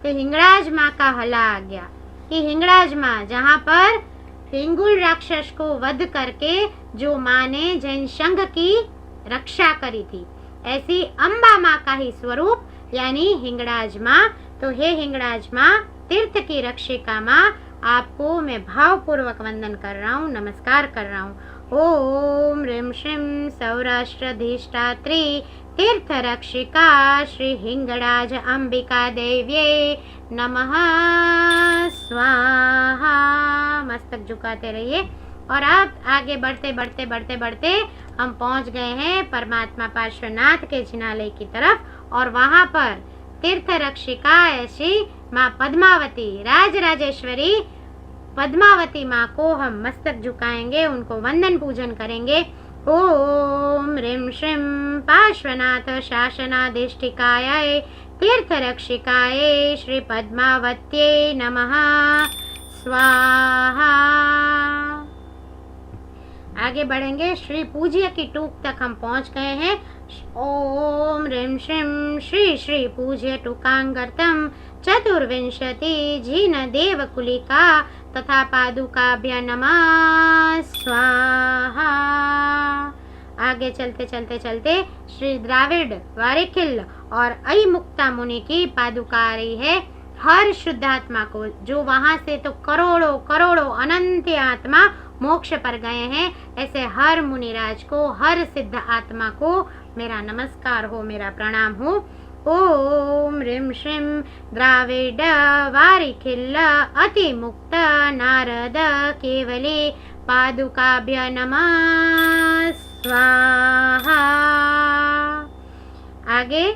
तो हिंगराज माँ का हला आ गया कि हिंगराज माँ, जहाँ पर हिंगुल राक्षस को वध करके जो माँ ने जनसंघ की रक्षा करी थी, ऐसी अम्बा माँ का ही स्वरूप यानी हिंगराज माँ। तो हे हिंगराज माँ, तीर्थ की रक्षिका माँ, आपको मैं भावपूर्वक वंदन कर रहा हूँ, नमस्कार कर रहा हूँ। ओम ह्रीं श्रीं सौराष्ट्राधिष्ठात्री तीर्थ रक्षिका श्री हिंगराज अंबिका देव्ये नमः स्वाहा। मस्तक झुकाते रहिए और आप आगे बढ़ते बढ़ते बढ़ते बढ़ते हम पहुंच गए हैं परमात्मा पार्श्वनाथ के जिनालय की तरफ और वहां पर तीर्थ रक्षिका ऐसी माँ पद्मावती, राजराजेश्वरी पद्मावती माँ को हम मस्तक झुकाएंगे, उनको वंदन पूजन करेंगे। ओम ह्रीं श्रीं पार्श्वनाथ शासनाधिष्ठिकाय तीर्थ रक्षिकाय श्री पद्मावत्यै नमः स्वाहा। आगे बढ़ेंगे, श्री पूज्य की टूक तक हम पहुंच गए हैं। ओम ह्रीं श्रीं श्री श्री पूज्य टुकांगर्तम चतुर्विंशति जिन देवकुलिका तथा पादुकाभ्य नमः स्वाहा। आगे चलते चलते चलते श्री द्राविड वारिखिल और अई मुक्ता मुनि की पादुका आ रही है। हर शुद्ध आत्मा को, जो वहां से तो करोड़ों करोड़ों अनंत आत्मा मोक्ष पर गए हैं, ऐसे हर मुनिराज को, हर सिद्ध आत्मा को मेरा नमस्कार हो, मेरा प्रणाम हो। ओम ह्रीं श्रीं द्राविड वारिखिल अति मुक्त नारद केवली पादुकाभ्य नमः स्वाहा। आगे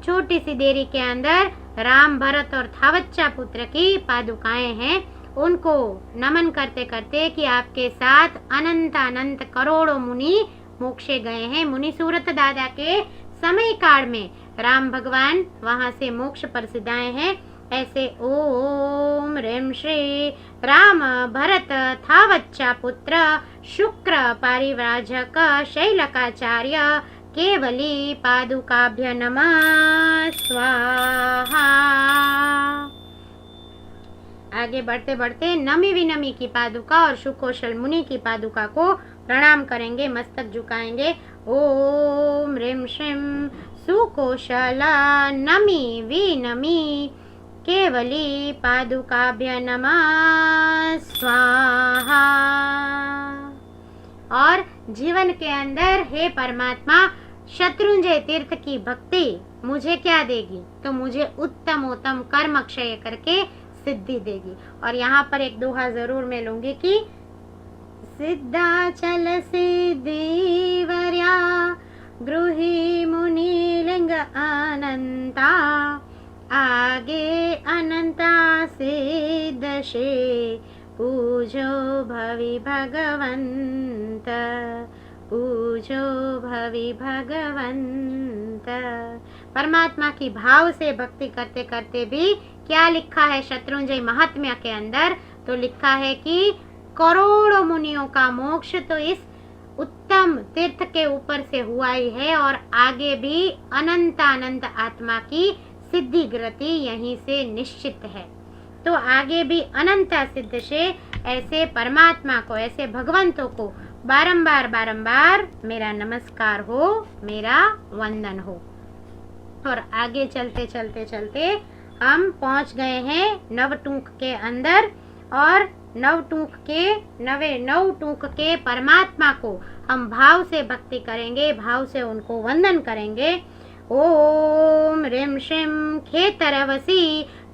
छोटी सी देरी के अंदर राम, भरत और थावच्चा पुत्र की पादुकाएं हैं। उनको नमन करते करते कि आपके साथ अनंत अनंत करोड़ों मुनि मोक्षे गए हैं। मुनि सूरत दादा के समय काल में राम भगवान वहां से मोक्ष पर सिधाए हैं ऐसे ओम ह्रीं श्री राम भरत थावच्चा पुत्र शुक्र पारिव्राजक शैलकाचार्य केवली पादुकाभ्य नमः स्वाहा। आगे बढ़ते बढ़ते नमी विनमी की पादुका और सुकौशल मुनि की पादुका को प्रणाम करेंगे, मस्तक झुकाएंगे। ओम ह्रीं श्रीं सुकौशला नमी विनमी केवली पादुकाभ्य नमः स्वाहा। और जीवन के अंदर हे परमात्मा शत्रुंजय तीर्थ की भक्ति मुझे क्या देगी, तो मुझे उत्तम कर्म क्षय करके सिद्धि देगी। और यहाँ पर एक दोहा जरूर मैं लूंगी कि सिद्धाचल सिद्धिवर्या गृही मुनिलिंग अनंता आगे अनंता सिद्धशे पूजो भवि भगवंत पूजो भवि भगवंत। परमात्मा की भाव से भक्ति करते करते भी क्या लिखा है शत्रुंजय महात्म्य के अंदर, तो लिखा है कि करोड़ों मुनियों का मोक्ष तो इस उत्तम तीर्थ के ऊपर से हुआ ही है और आगे भी अनंत आत्मा की सिद्धि गति यहीं से निश्चित है। तो आगे भी अनंत सिद्ध से ऐसे परमात्मा को, ऐसे भगवंतों को बारंबार मेरा नमस्कार हो, मेरा वंदन हो। और आगे चलते चलते हम पहुंच गए हैं नवटूक के अंदर और नवटूक के परमात्मा को हम भाव से भक्ति करेंगे, भाव से उनको वंदन करेंगे। ओम ह्रीं श्रीं खेतरवसी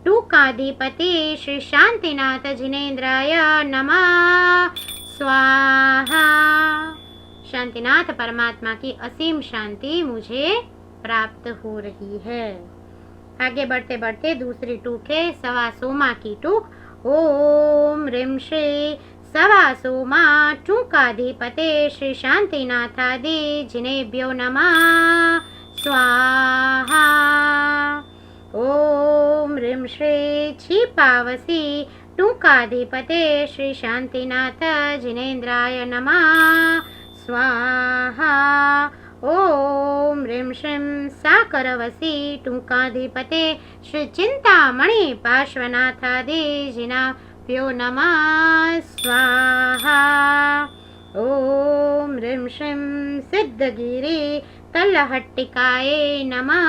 टूकाधिपति श्री शांतिनाथ जिनेन्द्राय नमः स्वाहा। शांतिनाथ परमात्मा की असीम शांति मुझे प्राप्त हो रही है। आगे बढ़ते बढ़ते दूसरी टूक है सवा सोमा की टूक। ओम ह्रीं श्री सवा सोमा टूकाधिपते श्री शांतिनाथादि जिनेभ्यो नमः स्वाहा। ओम ह्रीं श्री क्षिपावसी टूकाधिपते श्री शांतिनाथ जिनेन्द्राय नमः स्वाहा। ओम ह्रीं श्रीं साकरवसी टूकाधिपते श्री चिंतामणि पार्श्वनाथादि जिनेभ्यो नमः स्वाहा। ओम ह्रीं श्रीं सिद्धगिरि तलहट्टिकाय नमः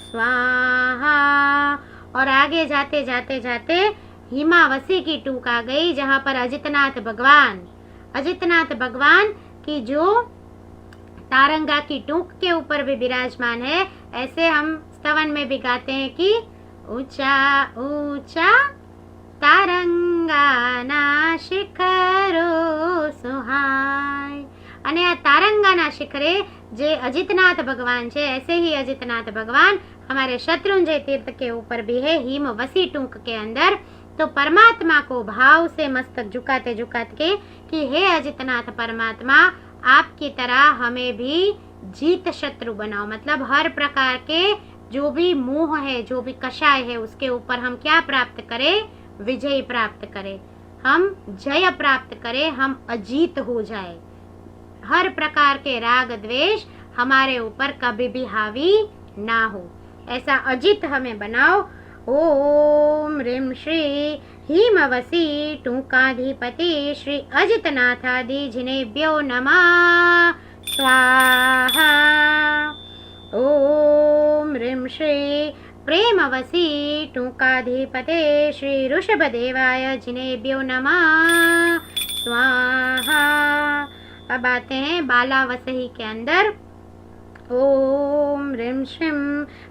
स्वाहा। और आगे जाते जाते हिमावसी की टूक आ गई, जहाँ पर अजितनाथ भगवान की जो तारंगा की टूक के ऊपर भी विराजमान है। ऐसे हम स्तवन में भी गाते हैं कि ऊंचा ऊंचा તારંગાના શિખરો સુહાય। અને આ તારંગાના શિખરે જે अजितनाथ भगवान છે, ऐसे ही अजितनाथ भगवान हमारे शत्रुंजय तीर्थ के ऊपर भी है, हिमवसी टूक के अंदर। तो परमात्मा को भाव से मस्तक झुकाते झुकाते कि हे अजितनाथ परमात्मा, आपकी तरह हमें भी जीत शत्रु बनाओ। मतलब हर प्रकार के जो भी मोह है, जो भी कषाय है, उसके ऊपर हम क्या प्राप्त करें? विजय प्राप्त करें, हम जय प्राप्त करें, हम अजीत हो जाए। हर प्रकार के राग द्वेष हमारे ऊपर कभी भी हावी ना हो, ऐसा अजित हमें बनाओ। ओम ह्रीं श्री हिमवसी टूकाधिपति श्री अजितनाथादि जिनेभ्यो नमः स्वाहा। ओम ह्रीं श्री प्रेमवसी टूकाधिपते श्री ऋषभदेवाय जिनेभ्यो नमः स्वाहा। अब आते हैं बालावसही के अंदर। ओम ह्रीं श्रीं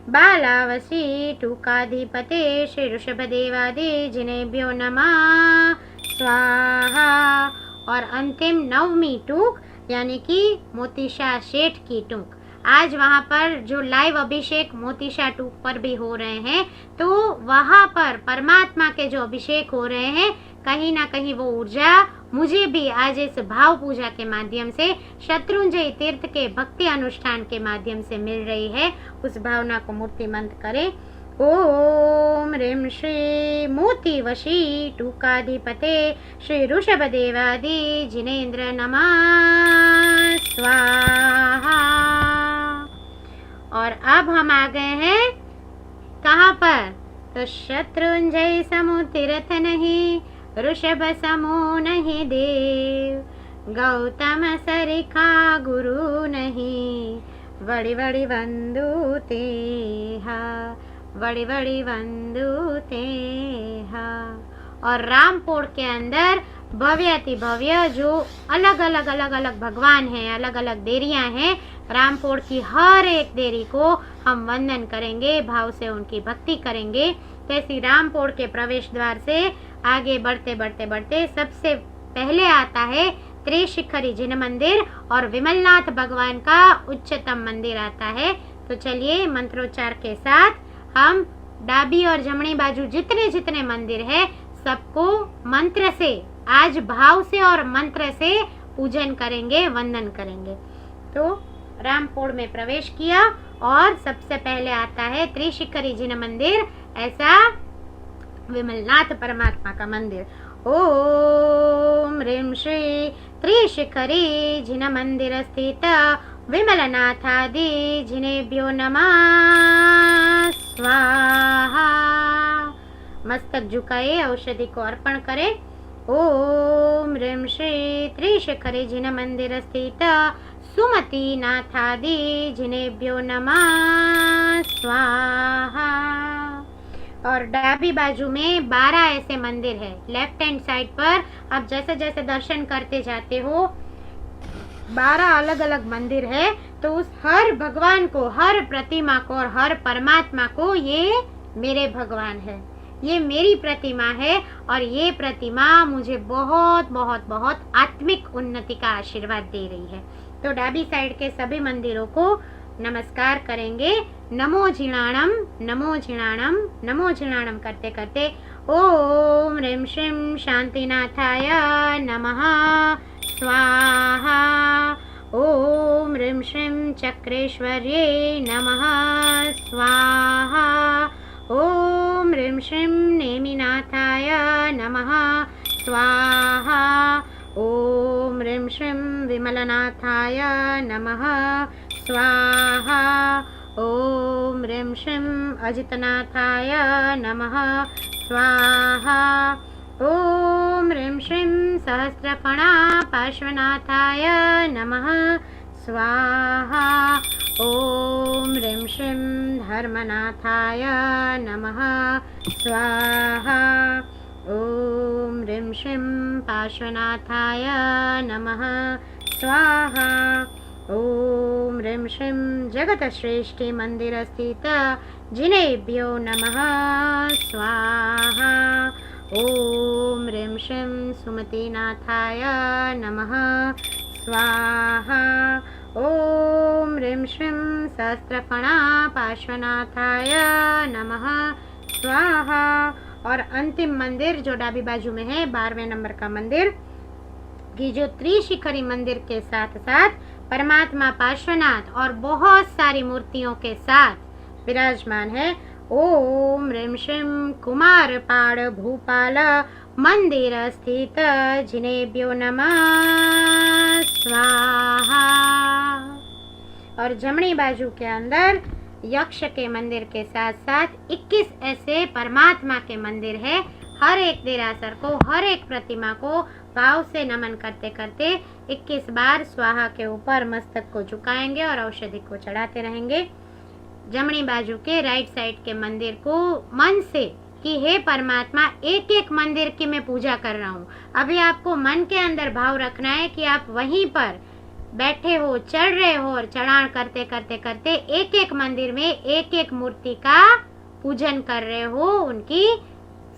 बालावसी टूकाधिपते श्री ऋषभदेवादि जिनेभ्यो नमः स्वाहा। और अंतिम नवमी टूक यानी कि मोतीशा सेठ की टूक। आज वहाँ पर जो लाइव अभिषेक मोतीशा टूक पर भी हो रहे हैं, तो वहाँ पर परमात्मा के जो अभिषेक हो रहे हैं, कहीं ना कहीं वो ऊर्जा मुझे भी आज इस भाव पूजा के माध्यम से, शत्रुंजय तीर्थ के भक्ति अनुष्ठान के माध्यम से मिल रही है। उस भावना को मूर्तिमंत करें। ओम ह्रीं श्री मोतीवशी टूकाधिपते श्री ऋषभदेवादि जिनेन्द्र नमः स्वाहा। और अब हम आ गए हैं कहाँ पर? तो शत्रुंजय समु तीर्थ नहीं, ऋषभ समूह नहीं देव, गौतम सरिखा गुरु नहीं, बड़ी बड़ी बंधु तेहा, बड़ी बड़ी बंधु तेहा। और रामपुर के अंदर भव्याति भव्य जो अलग अलग भगवान हैं, अलग अलग देरियां हैं, रामपुर की हर एक देरी को हम वंदन करेंगे, भाव से उनकी भक्ति करेंगे। तैसी रामपुर के प्रवेश द्वार से आगे बढ़ते बढ़ते बढ़ते सबसे पहले आता है त्रिशिखरी जिन मंदिर और विमलनाथ भगवान का उच्चतम मंदिर आता है। तो चलिए मंत्रोच्चार के साथ हम डाबी और जमणी बाजू जितने जितने मंदिर है सबको मंत्र से, आज भाव से और मंत्र से पूजन करेंगे, वंदन करेंगे। तो रामपुर में प्रवेश किया और सबसे पहले आता है त्रिशिखरी जिन मंदिर, ऐसा विमलनाथ परमात्मा का मंदिर। ओम ह्रीं श्री त्रिशिखरी जिन मंदिर स्थित विमलनाथादि जिनेभ्यो नमः स्वाहा। मस्तक झुकाए, औषधि को अर्पण करें। ओम ह्रीं श्री त्रिशिखरी जिन मंदिर स्थित सुमति नाथादि जिनेभ्यो नमः स्वाहा। और डाबी बाजू में 12 ऐसे मंदिर है लेफ्ट हैंड साइड पर। आप जैसे जैसे दर्शन करते जाते हो 12 अलग अलग मंदिर है, तो उस हर भगवान को, हर प्रतिमा को और हर परमात्मा को ये मेरे भगवान है, ये मेरी प्रतिमा है और ये प्रतिमा मुझे बहुत बहुत बहुत आत्मिक उन्नति का आशीर्वाद दे रही है। तो डाबी साइड के सभी मंदिरों को नमस्कार करेंगे। नमो झिणाणम, नमो झिणाणम, नमो झिणाणम करते करते ओम ह्रीं श्रीं शांतिनाथाय नमः स्वाहा। ओम ह्रीं श्रीं चक्रेश्वर्ये नमः स्वाहा। ओम ह्रीं श्रीं नेमिनाथाय नमः स्वाहा। ओम ह्रीं श्रीं विमलनाथाय नमः स्वाहा। ओम ह्रीं श्रीं अजितनाथाय नमः स्वाहा। ओम ह्रीं श्रीं सहस्रफणा पार्श्वनाथाय नमः स्वाहा। ओम ह्रीं श्रीं धर्मनाथाय नमः स्वाहा। ओम ह्रीं श्रीं पार्श्वनाथाय नमः स्वाहा। ओम ह्रीं श्रीं जगतश्रेष्ठी मंदिर स्थित जिनेभ्यो नमः स्वाहा। ओम ह्रीं श्रीं सुमतिनाथाय नमः स्वाहा। ओम ह्रीं श्रीं सहस्रफणा पार्श्वनाथाय नमः स्वाहा। और अंतिम मंदिर जो डाबी बाजू में है 12वें नंबर का मंदिर, कि जो त्रिशिखरी मंदिर के साथ साथ परमात्मा पार्श्वनाथ और बहुत सारी मूर्तियों के साथ विराजमान है। ओम ह्रीं श्रीं कुमारपाड़ भूपाल मंदिर स्थित जिनेभ्यो नमः स्वाहा। और जमणी बाजू के अंदर यक्ष के मंदिर के साथ साथ 21 ऐसे परमात्मा के मंदिर है। हर एक देरासर को, हर एक प्रतिमा को भाव से नमन करते करते 21 बार स्वाहा के ऊपर मस्तक को झुकाएंगे और औषधि को चढ़ाते रहेंगे। जमणी बाजू के राइट साइड के मंदिर को मन से कि हे परमात्मा, एक एक मंदिर की मैं पूजा कर रहा हूँ। अभी आपको मन के अंदर भाव रखना है कि आप वहीं पर बैठे हो, चढ़ रहे हो और चढ़ान करते करते करते एक एक मंदिर में एक एक मूर्ति का पूजन कर रहे हो, उनकी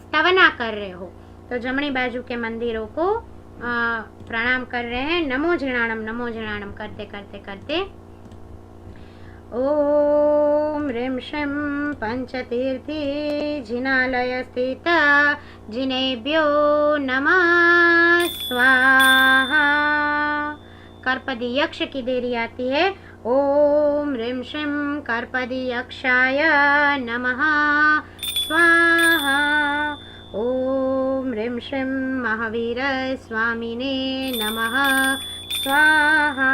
स्तवना कर रहे हो। तो जमणी बाजू के मंदिरों को प्रणाम कर रहे हैं। नमो झिणाणम करते करते करते ओम ह्रीं श्रीं पंचतीर्थी जिनालय स्थित जिनेभ्यो नमः स्वाहा। कर्पदी यक्ष की देरी आती है। ओम ह्रीं श्रीं कर्पदी यक्षाय नमः स्वाहा। ओम ह्रीं श्रीं महावीर स्वामिने नमः स्वाहा।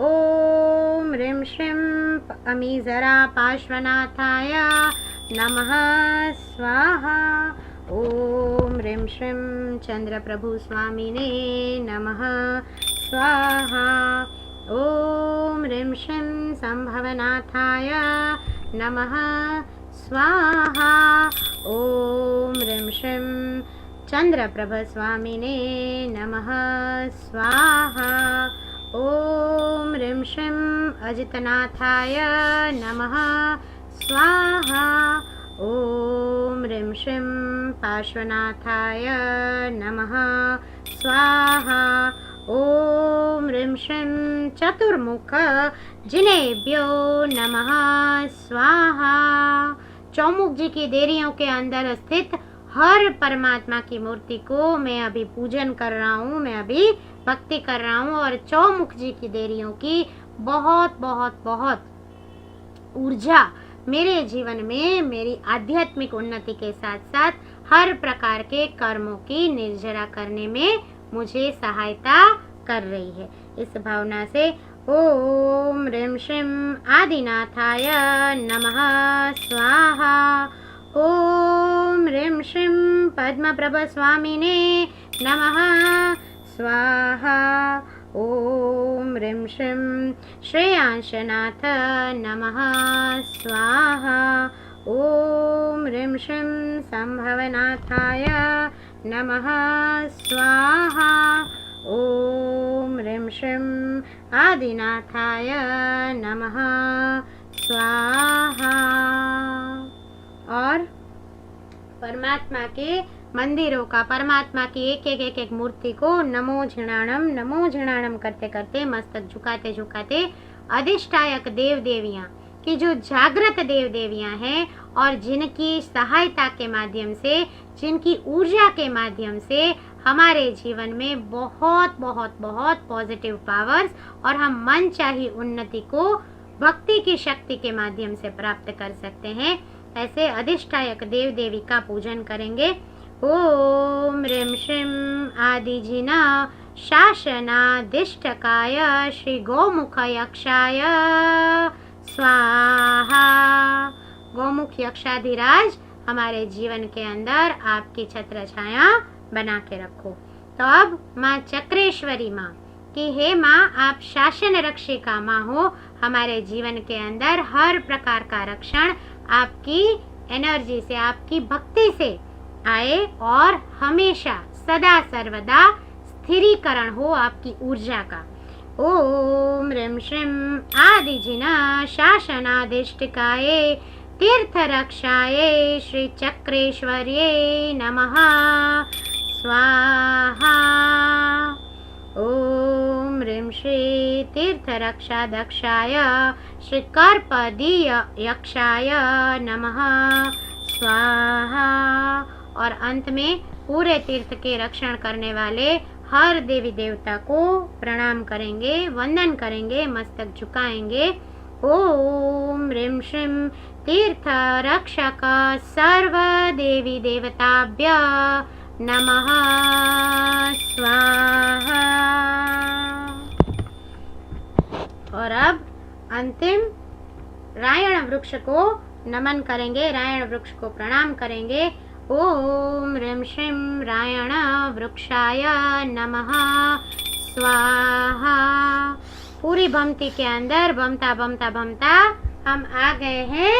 ओम ह्रीं श्रीं अमीजरा पार्श्वनाथाय नमः स्वाहा। ओम ह्रीं श्रीं चंद्रप्रभु स्वामिने नमः स्वाहा। ओम ह्रीं श्रीं संभवनाथाय नमः स्वाहा। ओम ह्रीं श्रीं चंद्रप्रभ स्वामिने नमः स्वाहा। ओम ह्रीं श्रीं अजितनाथाय नमः स्वाहा। ओम ह्रीं श्रीं पार्श्वनाथाय नमः स्वाहा। ओम ह्रीं श्रीं चतुर्मुख जिनेभ्यो नमः स्वाहा। चौमुख जी की देरियों के अंदर स्थित हर परमात्मा की मूर्ति को मैं अभी पूजन कर रहा हूँ, मैं अभी भक्ति कर रहा हूँ। और चौमुख जी की देरियों की बहुत बहुत बहुत ऊर्जा मेरे जीवन में मेरी आध्यात्मिक उन्नति के साथ साथ हर प्रकार के कर्मों की निर्जरा करने में मुझे सहायता कर रही है। इस भावना से ओम ह्रीं श्रीं आदिनाथाय नमः स्वाहा। ओम ह्रीं श्रीं पद्मप्रभ स्वामिने नमः स्वाहा। ओम ह्रीं श्रीं श्रेयांशनाथ नमः स्वाहा। ओम ह्रीं श्रीं संभवनाथाय नमः स्वाहा। ओम ह्रीं श्रीं आदिनाथाय नमः स्वाहा। और परमात्मा के मंदिरों का, परमात्मा की एक एक मूर्ति को नमो झिणाणम करते करते, मस्तक झुकाते झुकाते अधिष्ठायक देव देवियाँ की जो जागृत देव देवियाँ हैं और जिनकी सहायता के माध्यम से, जिनकी ऊर्जा के माध्यम से हमारे जीवन में बहुत बहुत बहुत पॉजिटिव पावर्स और हम मनचाही उन्नति को भक्ति की शक्ति के माध्यम से प्राप्त कर सकते हैं, ऐसे अधिष्ठायक देव देवी का पूजन करेंगे। ओम ह्रीं श्रीं आदिजिना शासनाधिष्ठकाय श्री गौमुख यक्षाय स्वाहा। गौमुख यक्षाधिराज हमारे जीवन के अंदर आपकी छत्र छाया बना के रखो। तो अब माँ चक्रेश्वरी माँ कि हे माँ, आप शासन रक्षिका माँ हो, हमारे जीवन के अंदर हर प्रकार का रक्षण आपकी एनर्जी से, आपकी भक्ति से आए और हमेशा सदा सर्वदा स्थिरीकरण हो आपकी ऊर्जा का। ओम ह्रीं श्रीं आदिजिना शासनाधिष्ठिकाये तीर्थ रक्षाये श्री चक्रेश्वर्ये नमः स्वाहा। ओम ह्रीं श्री तीर्थ रक्षा दक्षाय श्री कर्पदीय यक्षाय नमः स्वाहा। और अंत में पूरे तीर्थ के रक्षण करने वाले हर देवी देवता को प्रणाम करेंगे, वंदन करेंगे, मस्तक झुकाएंगे। ओम ह्रीं श्रीं तीर्थ रक्षक सर्व देवी देवताभ्य नमः स्वाहा। और अब अंतिम रायण वृक्ष को नमन करेंगे, रायण वृक्ष को प्रणाम करेंगे। ओम ह्रीं श्रीं रायण वृक्षाय नमः स्वाहा। पूरी भमती के अंदर बमता बमता बमता हम आ गए हैं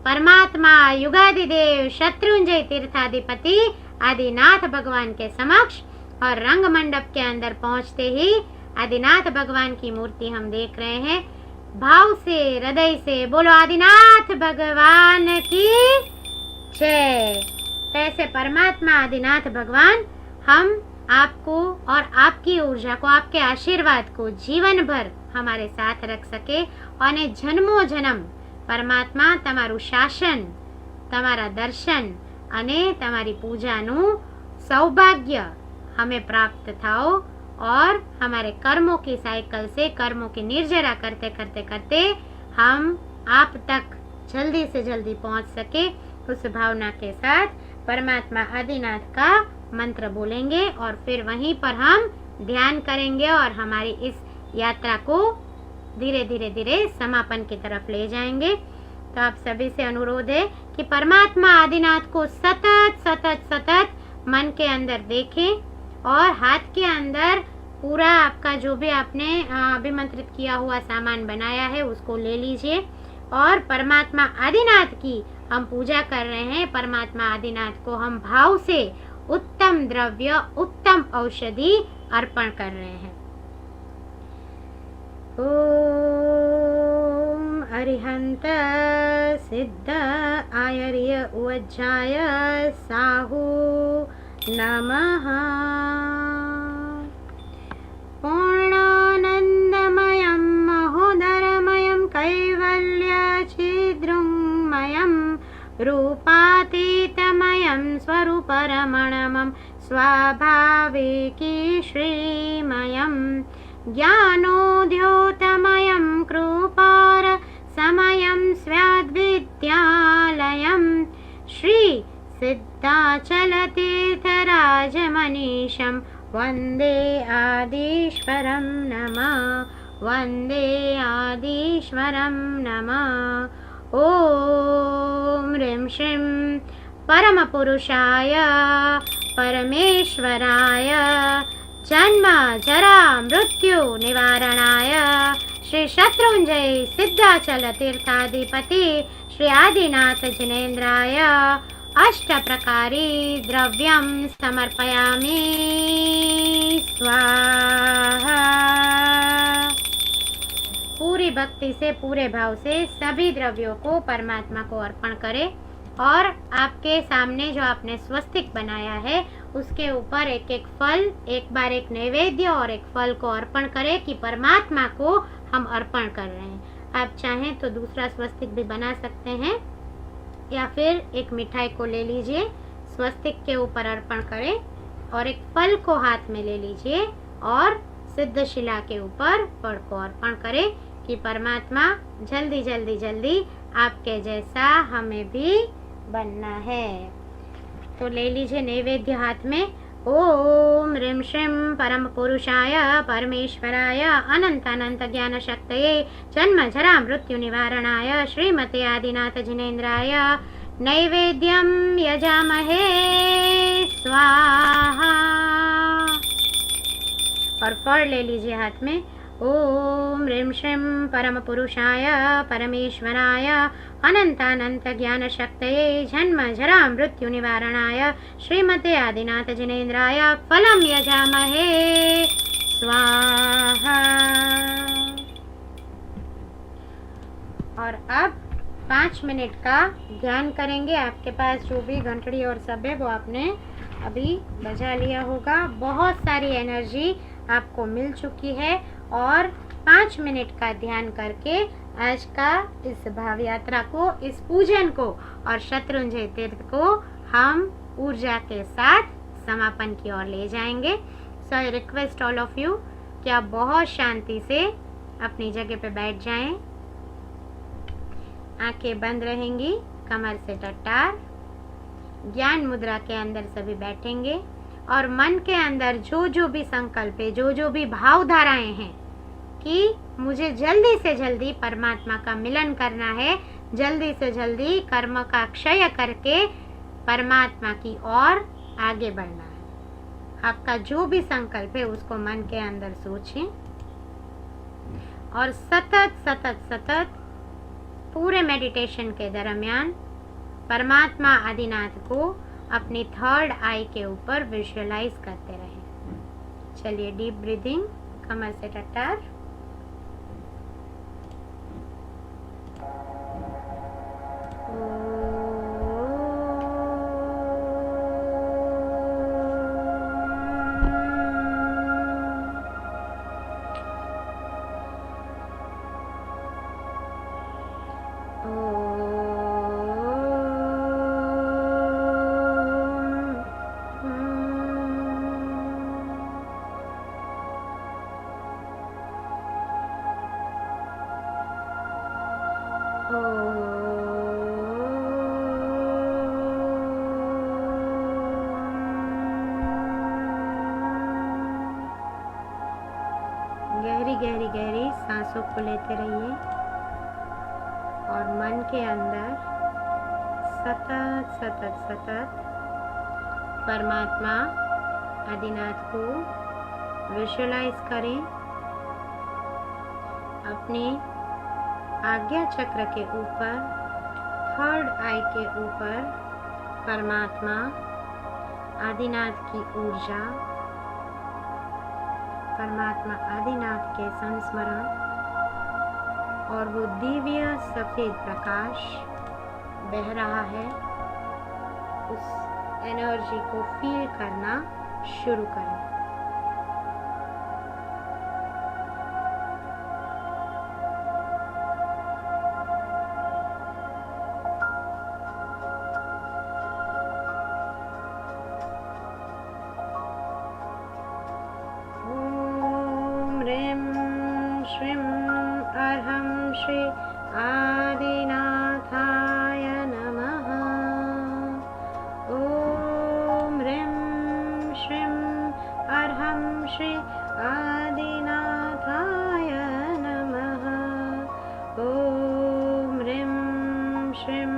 परमात्मा युगादिदेव शत्रुंजय तीर्थाधिपति आदिनाथ भगवान के समक्ष। और रंग मंडप के अंदर पहुंचते ही आदिनाथ भगवान की मूर्ति हम देख रहे हैं। भाव से, हृदय से बोलो आदिनाथ भगवान की जय। ऐसे परमात्मा आदिनाथ भगवान हम आपको और आपकी ऊर्जा को, आपके आशीर्वाद को जीवन भर हमारे साथ रख सके और जन्मों जन्म परमात्मा તમારું શાસન, તમારા દર્શન અને તમારી પૂજાનું સૌભાગ્ય हमें प्राप्त થાઓ और हमारे कर्मों की साइकिल से कर्मों की निर्जरा करते करते करते हम आप तक जल्दी से जल्दी पहुंच सके, उस भावना के साथ परमात्मा आदिनाथ का मंत्र बोलेंगे और फिर वहीं पर हम ध्यान करेंगे और हमारी इस यात्रा को धीरे धीरे धीरे समापन की तरफ ले जाएंगे। तो आप सभी से अनुरोध है कि परमात्मा आदिनाथ को सतत सतत सतत मन के अंदर देखें और हाथ के अंदर पूरा आपका जो भी आपने अभिमंत्रित किया हुआ सामान बनाया है उसको ले लीजिए और परमात्मा आदिनाथ की हम पूजा कर रहे हैं। परमात्मा आदिनाथ को हम भाव से उत्तम द्रव्य उत्तम औषधि अर्पण कर रहे हैं। ओम अरिहंत सिद्ध आयर्य उज्जाय साहु नमः। पूर्णानन्दमयं महोदरमयं कैवल्यचिद्रुमयं रूपातीतमयं स्वरूपरमणमं स्वाभाविकी श्रीमयं ज्ञानोद्योतमयं कृपार समयं स्याद्विद्यालयं श्री सिद्धाचलतीर्थराजमनीशं वन्दे आदिश्वरं नमः, वन्दे आदिश्वरं नमः। ॐ ह्रीं श्रीं परमपुरुषाय परमेश्वराय जन्म जरा मृत्यु निवारणाय श्री शत्रुंजय सिद्धाचल तीर्थाधिपति श्री आदिनाथ जिनेन्द्राय अष्ट प्रकारी द्रव्यं समर्पयामि स्वाहा। पूरी भक्ति से पूरे भाव से सभी द्रव्यों को परमात्मा को अर्पण करें और आपके सामने जो आपने स्वस्तिक बनाया है उसके ऊपर एक एक फल, एक बार एक नैवेद्य और एक फल को अर्पण करें कि परमात्मा को हम अर्पण कर रहे हैं। आप चाहें तो दूसरा स्वस्तिक भी बना सकते हैं या फिर एक मिठाई को ले लीजिए, स्वस्तिक के ऊपर अर्पण करें और एक फल को हाथ में ले लीजिए और सिद्ध शिला के ऊपर फल को अर्पण करें कि परमात्मा जल्दी जल्दी जल्दी आपके जैसा हमें भी बनना है। तो ले लीजिए नैवेद्य हाथ में। ओम ह्रीं श्रीं परम पुरुषाय परमेश्वराय अनंत अनंत ज्ञान शक्तये जन्म जरा मृत्यु निवारणाय श्रीमते आदिनाथ जिनेन्द्राय नैवेद्यं यजामहे स्वाहा। और फल ले लीजिए हाथ में। ओम ह्रीं श्रीं परम पुरुषाय परमेश्वराय अनंतानंत ज्ञान शक्तये जन्म जरा मृत्यु निवारणाय श्रीमते आदिनाथ जिनेन्द्राय फलम यजामहे स्वाहा। और अब 5 मिनट का ध्यान करेंगे। आपके पास जो भी घंटड़ी और सब है वो आपने अभी बजा लिया होगा। बहुत सारी एनर्जी आपको मिल चुकी है और 5 मिनट का ध्यान करके आज का इस भाव यात्रा को, इस पूजन को और शत्रुंजय तीर्थ को हम ऊर्जा के साथ समापन की ओर ले जाएंगे। So I request all of you कि आप बहुत शांति से अपनी जगह पे बैठ जाएं। आंखें बंद रहेंगी, कमर से टट्टार, ज्ञान मुद्रा के अंदर सभी बैठेंगे और मन के अंदर जो जो भी संकल्प है, जो जो भी भाव धाराएं हैं कि मुझे जल्दी से जल्दी परमात्मा का मिलन करना है, जल्दी से जल्दी कर्म का क्षय करके परमात्मा की ओर आगे बढ़ना है। आपका जो भी संकल्प है उसको मन के अंदर सोचें और सतत सतत सतत पूरे मेडिटेशन के दरमियान परमात्मा आदिनाथ को अपनी थर्ड आई के ऊपर विजुअलाइज करते रहें। चलिए डीप ब्रीदिंग, कमर से टट्टार। गहरी गहरी गहरी सांसों को लेते रहिए और मन के अंदर सतत सतत सतत परमात्मा आदिनाथ को विजुअलाइज करें। अपने आज्ञा चक्र के ऊपर, थर्ड आई के ऊपर परमात्मा आदिनाथ की ऊर्जा, परमात्मा आदिनाथ के संस्मरण और वो दिव्य सफेद प्रकाश बह रहा है, उस एनर्जी को फील करना शुरू करें। श्री आदिनाथाय नमः। ओम ह्रीं श्रीं अर्हं श्री आदिनाथाय नमः। ओम ह्रीं श्रीं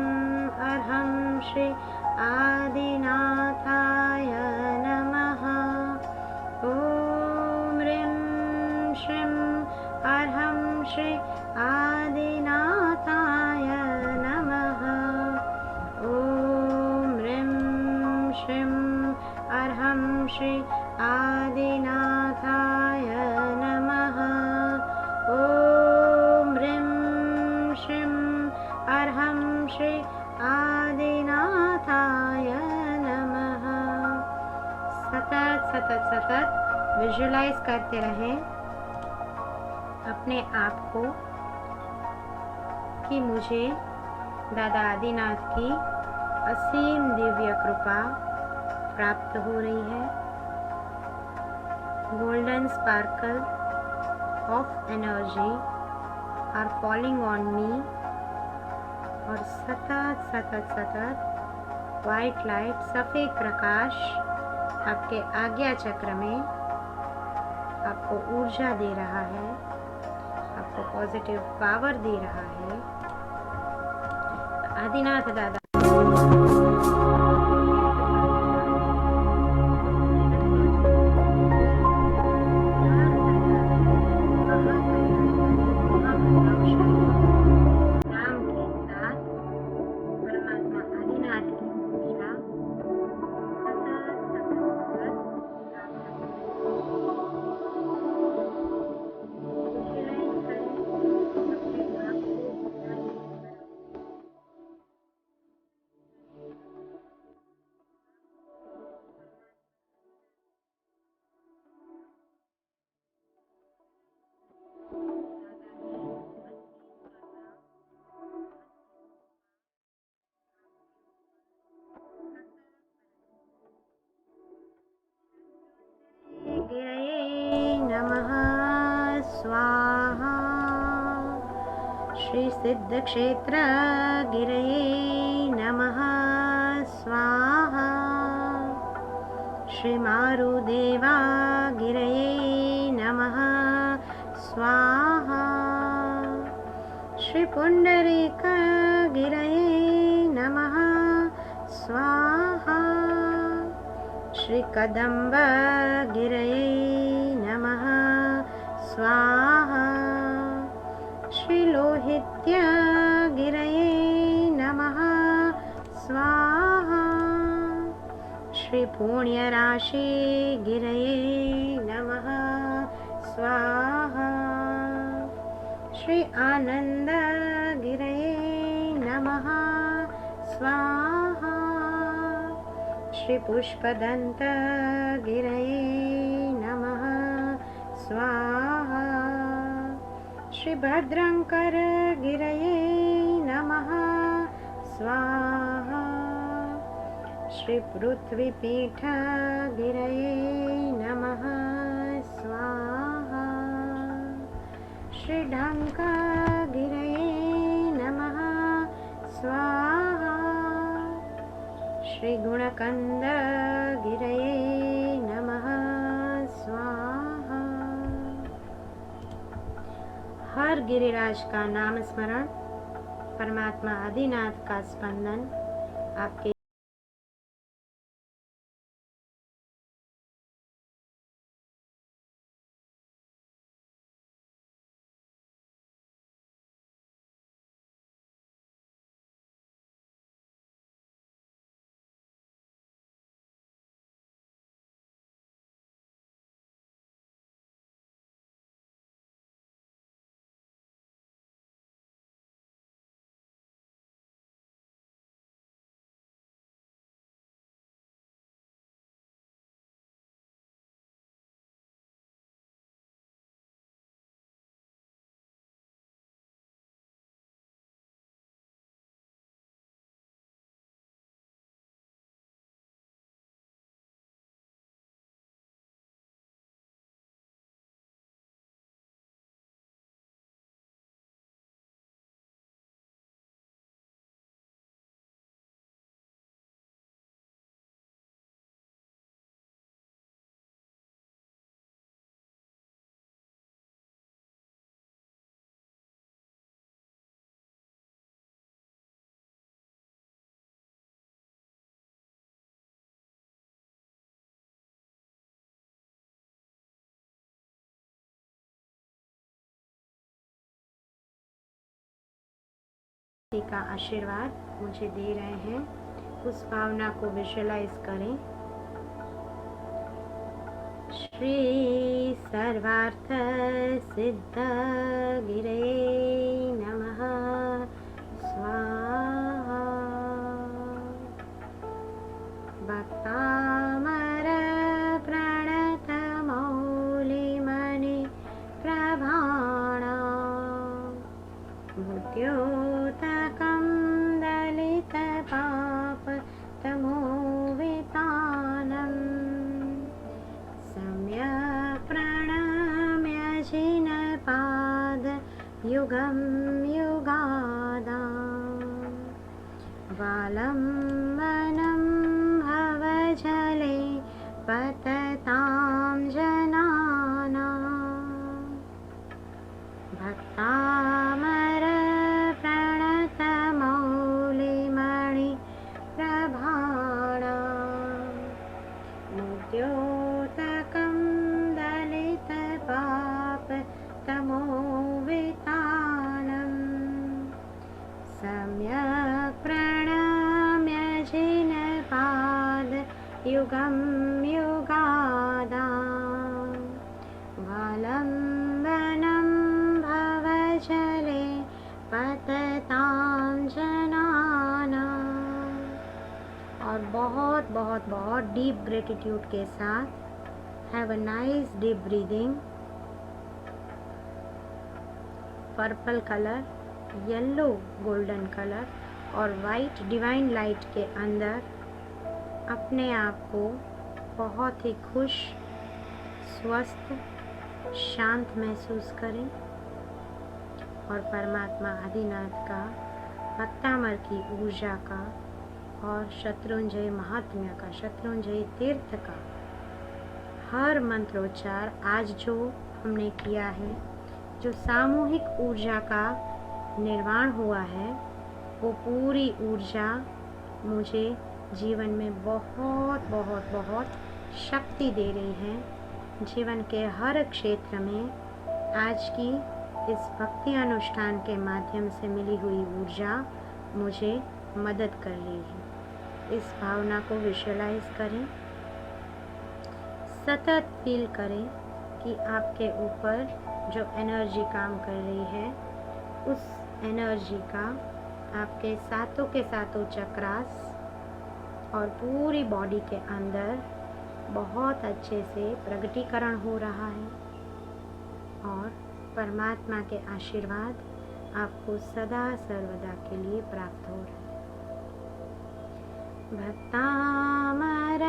अर्हं श्री आदिनाथाय नमः। ओम ह्रीं श्रीं अर्हं श्री आदिनाथाय नमः। ओम ह्रीं श्रीं अर्हं श्री आदिनाथाय नमः। ओम ह्रीं श्रीं अर्हं श्री आदिनाथाय नमः। सतत सतत सतत विजुअलाइज करते रहें अपने आप को कि मुझे दादा आदिनाथ की असीम दिव्य कृपा प्राप्त हो रही है। Golden sparkle of energy are falling on me और सतत सतत सतत वाइट लाइट, सफ़ेद प्रकाश आपके आज्ञा चक्र में आपको ऊर्जा दे रहा है, आपको पॉजिटिव पावर दे रहा है। आदिनाथ दादा नाम के साथ परमात्मा आदिनाथ की ऊर्जा गिरये नमः स्वाहा। श्री सिद्ध क्षेत्र गिरये नमः स्वाहा। श्री मारुदेवा गिरये नमः स्वाहा। श्री पुंडरीक गिरये नमः स्वाहा। श्री कदम्ब गिरये नमः स्वाहा। श्री लोहित्य गिरये नमः स्वाहा। श्री पुण्य राशि गिरये नमः स्वाहा। श्री आनंद गिरये नमः स्वाहा। श्री पुष्पदंत गिरये नमः स्वाहा। श्री भद्रंकर गिरये नमः स्वाहा। श्री पृथ्वीपीठ गिरये नमः स्वाहा। श्री ढंक गिरये नमः श्रीगुणकन्दगिरये नमः स्वाहा। हर गिरिराज का नाम स्मरण, परमात्मा आदिनाथ का स्पंदन आपके का आशीर्वाद मुझे दे रहे हैं, उस भावना को विजुअलाइज करें। श्री सर्वार्थ सिद्ध गिरये नमः स्वाहा। भक्तामर प्रणत मौलिमणि प्रभाणा मृत्योतकं दलित पाप तमोवितानं सम्यक् प्रणम्य जिनपाद युगं युगादां वालम्बनं भवजले पततां जनानां भक्तामर प्रणत मौलिमणि प्रभाणा मृत्योतकं दलित पाप तमोवितानं सम्यक् प्रणम्य जिनपाद युगं युगादां वालम्बनं भवजले पततां जनानां। और बहुत बहुत बहुत डीप ग्रेटिट्यूड के साथ have a nice deep breathing. Purple colour, yellow golden colour और वाइट डिवाइन लाइट के अंदर अपने आप को बहुत ही खुश, स्वस्थ, शांत महसूस करें और परमात्मा आदिनाथ का, भक्तामर की ऊर्जा का और शत्रुंजय महात्म्य का, शत्रुंजय तीर्थ का हर मंत्रोच्चार आज जो हमने किया है, जो सामूहिक ऊर्जा का निर्माण हुआ है, वो पूरी ऊर्जा मुझे जीवन में बहुत बहुत बहुत शक्ति दे रही है। जीवन के हर क्षेत्र में आज की इस भक्ति अनुष्ठान के माध्यम से मिली हुई ऊर्जा मुझे मदद कर रही है। इस भावना को विजुअलाइज करें, सतत फील करें कि आपके ऊपर जो एनर्जी काम कर रही है, उस एनर्जी का आपके सातों के सातों चक्रास और पूरी बॉडी के अंदर बहुत अच्छे से प्रगटीकरण हो रहा है और परमात्मा के आशीर्वाद आपको सदा सर्वदा के लिए प्राप्त हो रहा है। भक्तामर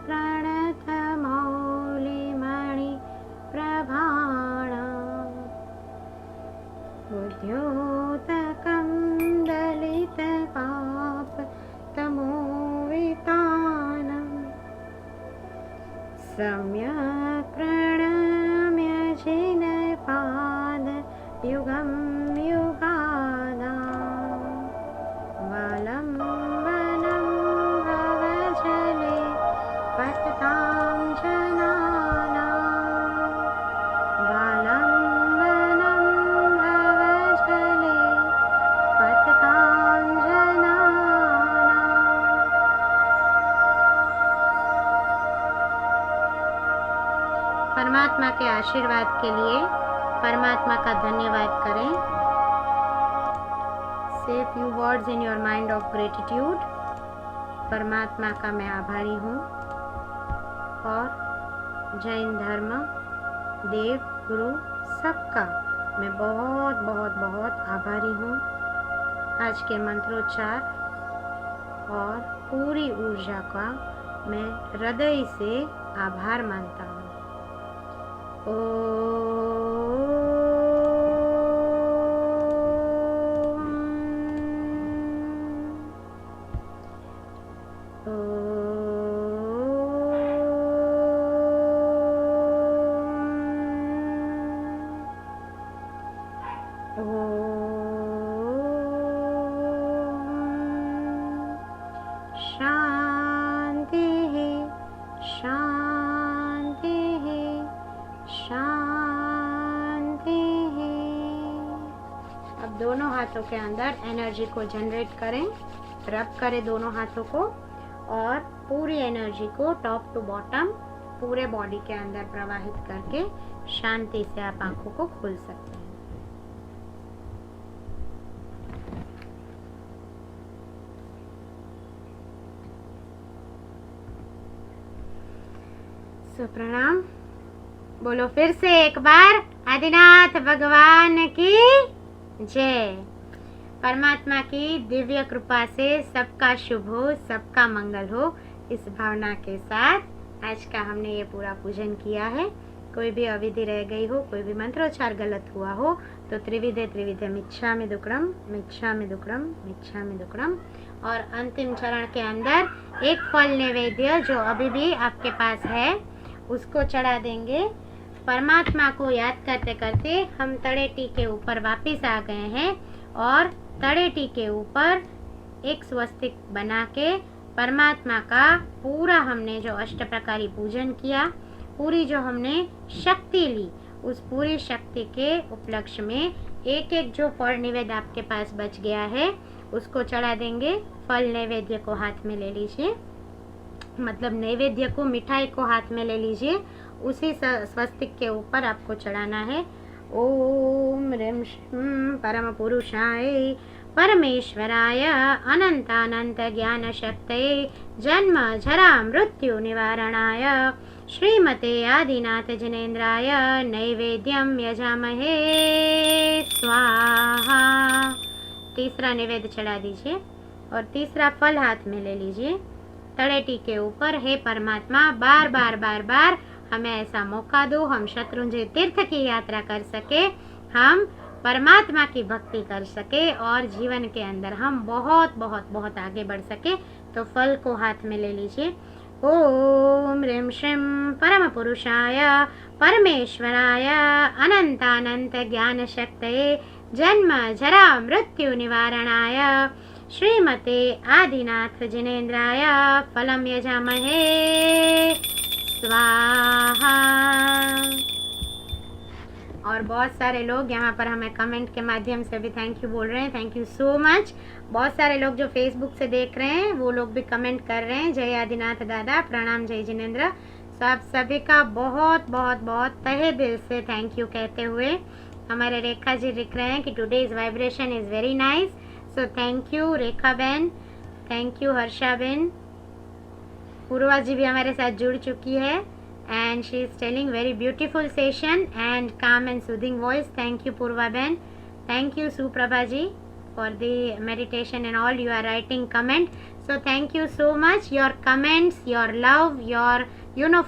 प्रणत मौलिमणि प्रभाणा बुद्ध्योतकं दलित पाप तमोवितानं सम्यक् प्रणम्य जिनपाद युगं युगानां वालम्बनं भवजले पततां जनानां वालम्बनं भवजले पततां जनानां। परमात्मा के आशीर्वाद के लिए परमात्मा का धन्यवाद करें। से few words in your mind of gratitude. परमात्मा का मैं आभारी हूँ और जैन धर्म, देव, गुरु सबका मैं बहुत बहुत बहुत आभारी हूँ। आज के मंत्रोच्चार और पूरी ऊर्जा का मैं हृदय से आभार मानता हूँ। शांति है, शांति है, शांति है। अब दोनों हाथों के अंदर एनर्जी को जनरेट करें, रब करें दोनों हाथों को और पूरी एनर्जी को टॉप टू बॉटम पूरे बॉडी के अंदर प्रवाहित करके शांति से आप आंखों को खोल सकते हैं। प्रणाम। बोलो फिर से एक बार, आदिनाथ भगवान की जय। परमात्मा की दिव्य कृपा से सबका शुभ हो, सबका मंगल हो, इस भावना के साथ आज का हमने ये पूरा पूजन किया है। कोई भी अविधि रह गई हो, कोई भी मंत्रोच्चार गलत हुआ हो तो त्रिविधे त्रिविधे मिच्छामि दुक्कडम, मिच्छामि दुक्कडम, मिच्छामि दुक्कडम। और अंतिम चरण के अंदर एक फल नैवेद्य जो अभी भी आपके पास है उसको चढ़ा देंगे। परमात्मा को याद करते करते हम तड़ेटी के ऊपर वापस आ गए हैं और तड़ेटी के ऊपर एक स्वस्तिक बना के परमात्मा का पूरा हमने जो अष्ट प्रकारी पूजन किया, पूरी जो हमने शक्ति ली, उस पूरी शक्ति के उपलक्ष्य में एक एक जो फल नैवेद्य आपके पास बच गया है उसको चढ़ा देंगे। फल नैवेद्य को हाथ में ले लीजिए, मतलब नैवेद्य को, मिठाई को हाथ में ले लीजिए, उसी स्वस्तिक के ऊपर आपको चढ़ाना है। ओम ह्रीं श्रीं परम पुरुषाय परमेश्वराय अनंतानंत ज्ञान शक्तये जन्म जरा मृत्यु निवारणाय श्रीमते आदिनाथ जिनेन्द्राय नैवेद्यम यजामहे स्वाहा। तीसरा नैवेद्य चढ़ा दीजिए और तीसरा फल हाथ में ले लीजिए तड़ेटी के ऊपर। हे परमात्मा, बार बार बार बार हमें ऐसा मौका दो, हम शत्रुंजय तीर्थ की यात्रा कर सके, हम परमात्मा की भक्ति कर सके और जीवन के अंदर हम बहुत बहुत बहुत आगे बढ़ सके। तो फल को हाथ में ले लीजिए। ओम ह्रीं श्रीं परम पुरुषाय परमेश्वराय अनंतानंत ज्ञान शक्तये जन्म जरा मृत्यु निवारणाय श्रीमते आदिनाथ जिनेन्द्राय फलम यजामहे स्वाहा। और बहुत सारे लोग यहाँ पर हमें कमेंट के माध्यम से भी थैंक यू बोल रहे हैं। Thank you so much. बहुत सारे लोग जो फेसबुक से देख रहे हैं वो लोग भी कमेंट कर रहे हैं। जय आदिनाथ दादा, प्रणाम, जय जिनेन्द्र। तो आप सभी का बहुत बहुत बहुत तहे दिल से थैंक यू कहते हुए हमारे रेखा जी लिख रहे हैं कि today's vibration is very nice. So thank you Rekha बहन, थैंक यू हर्षा बहन। पूर्वा जी भी हमारे साथ जुड़ चुकी है and she is telling very beautiful session and calm and soothing voice. Thank you Purva बहन। Thank you Suprabha ji for the meditation and all. You are writing comment, so thank you so much. Your comments, your love, your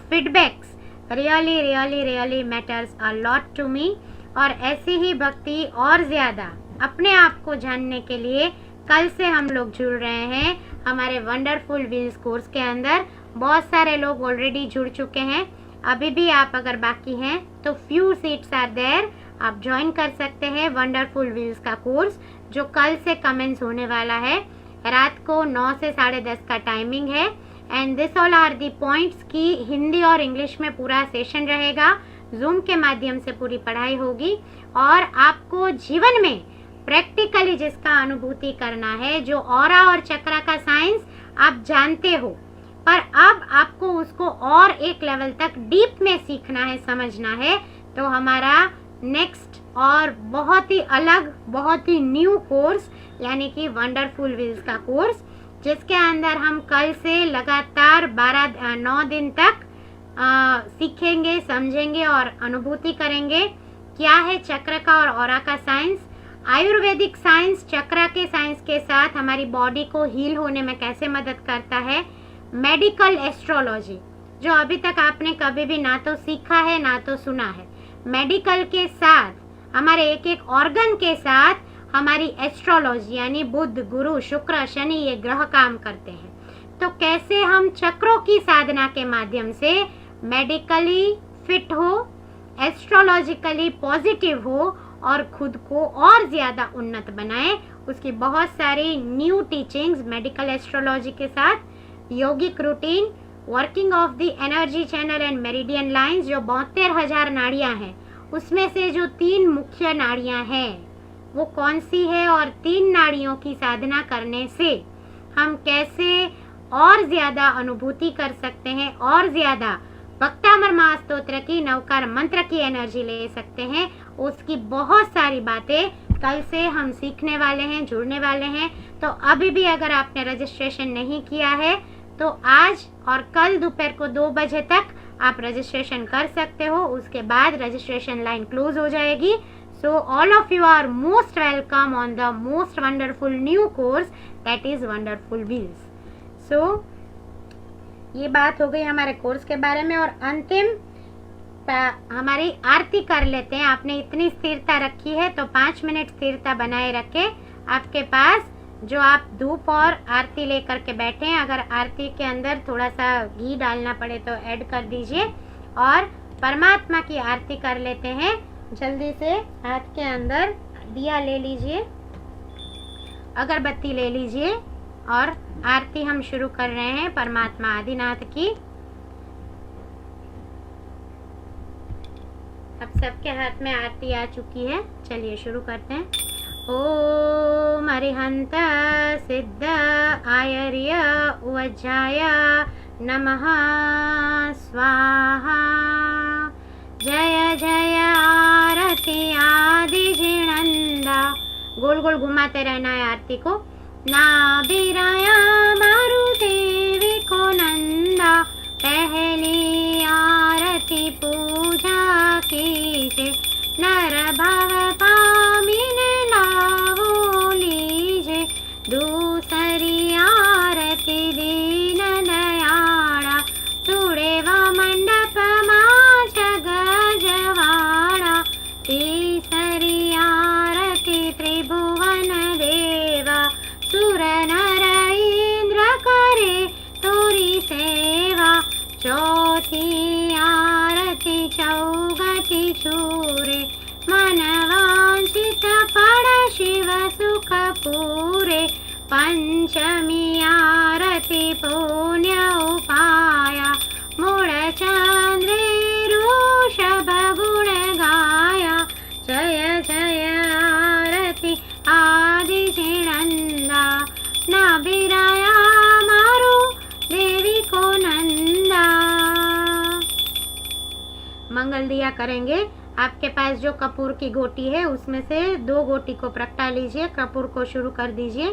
feedbacks really matters a lot to me. और ऐसी ही भक्ति और ज़्यादा अपने आप को जानने के लिए कल से हम लोग जुड़ रहे हैं हमारे वंडरफुल व्हील्स कोर्स के अंदर। बहुत सारे लोग ऑलरेडी जुड़ चुके हैं अभी भी आप अगर बाकी हैं तो फ्यू सीट्स आर देयर, आप ज्वाइन कर सकते हैं वंडरफुल व्हील्स का कोर्स जो कल से कमेंस होने वाला है। रात को 9 से 10:30 का टाइमिंग है। And this all are the points की हिंदी और इंग्लिश में पूरा सेशन रहेगा। जूम के माध्यम से पूरी पढ़ाई होगी और आपको जीवन में प्रैक्टिकली जिसका अनुभूति करना है, जो ऑरा और चक्रा का साइंस आप जानते हो, पर अब आपको उसको और एक लेवल तक डीप में सीखना है, समझना है, तो हमारा नेक्स्ट और बहुत ही अलग, बहुत ही न्यू कोर्स यानी कि वंडरफुल व्हील्स का कोर्स, जिसके अंदर हम कल से लगातार 9 दिन तक सीखेंगे, समझेंगे और अनुभूति करेंगे क्या है चक्र का और ऑरा का साइंस। आयुर्वेदिक साइंस चक्र के साइंस के साथ हमारी बॉडी को हील होने में कैसे मदद करता है। मेडिकल एस्ट्रोलॉजी जो अभी तक आपने कभी भी ना तो सीखा है ना तो सुना है। मेडिकल के साथ हमारे एक एक ऑर्गन के साथ हमारी एस्ट्रोलॉजी यानी बुध, गुरु, शुक्र, शनि ये ग्रह काम करते हैं। तो कैसे हम चक्रों की साधना के माध्यम से मेडिकली फिट हो, एस्ट्रोलॉजिकली पॉजिटिव हो और खुद को और ज़्यादा उन्नत बनाएं, उसकी बहुत सारी न्यू टीचिंग्स मेडिकल एस्ट्रोलॉजी के साथ। Yogic routine, working of the energy channel and meridian lines, जो 72,000 नाड़ियाँ हैं उसमें से जो 3 मुख्य नाड़ियाँ हैं वो कौन सी है और 3 नाड़ियों की साधना करने से हम कैसे और ज़्यादा अनुभूति कर सकते हैं, और ज़्यादा भक्तामर महास्तोत्र की नवकार मंत्र की एनर्जी ले सकते हैं, उसकी बहुत सारी बातें कल से हम सीखने वाले हैं, जुड़ने वाले हैं। तो अभी भी अगर आपने रजिस्ट्रेशन नहीं किया है तो आज और कल दोपहर को 2 बजे तक आप रजिस्ट्रेशन कर सकते हो, उसके बाद रजिस्ट्रेशन लाइन क्लोज हो जाएगी। So all of you are most welcome on the most wonderful new course that is wonderful wheels. सो ये बात हो गई हमारे कोर्स के बारे में। और अंतिम हमारी आरती कर लेते हैं। आपने इतनी स्थिरता रखी है तो 5 मिनट स्थिरता बनाए रखें। आपके पास जो आप धूप और आरती लेकर के बैठे हैं, अगर आरती के अंदर थोड़ा सा घी डालना पड़े तो ऐड कर दीजिए और परमात्मा की आरती कर लेते हैं। जल्दी से हाथ के अंदर दिया ले लीजिए, अगरबत्ती ले लीजिए और आरती हम शुरू कर रहे हैं परमात्मा आदिनाथ की। अब सबके हाथ में आरती आ चुकी है, चलिए शुरू करते हैं। ओम अरिहंत सिद्ध आयर्य उवज्जाय नमः स्वाहा। जय जय आरती आदि जिनंदा, गोल गोल घुमाते रहना है आरती को। नाभिराया मारुदेवी को नंदा, पहली आरती पूजा कीजे, नर भव पामिने लावो लीजे, दूसरी आरती दीन दयाड़ा, तुड़े व मंडप माँ जग जवाड़ा, तीसरी आरती त्रिभुवन देवा, सुर नर इंद्र करे तोरी सेवा, चौथी आरती चौगति चूरे, मन वांछित फल शिव सुख पूरे, पंचमी आरती पुण्य उपाया, मूढ़ चंद्रे ऋषभ गुण गाया, जय जय आरती आदि जिनंदा, नाभिराया मारू देवी को नंदा। मंगल दिया करेंगे। आपके पास जो कपूर की गोटी है उसमें से 2 गोटी को प्रगटा लीजिए, कपूर को शुरू कर दीजिए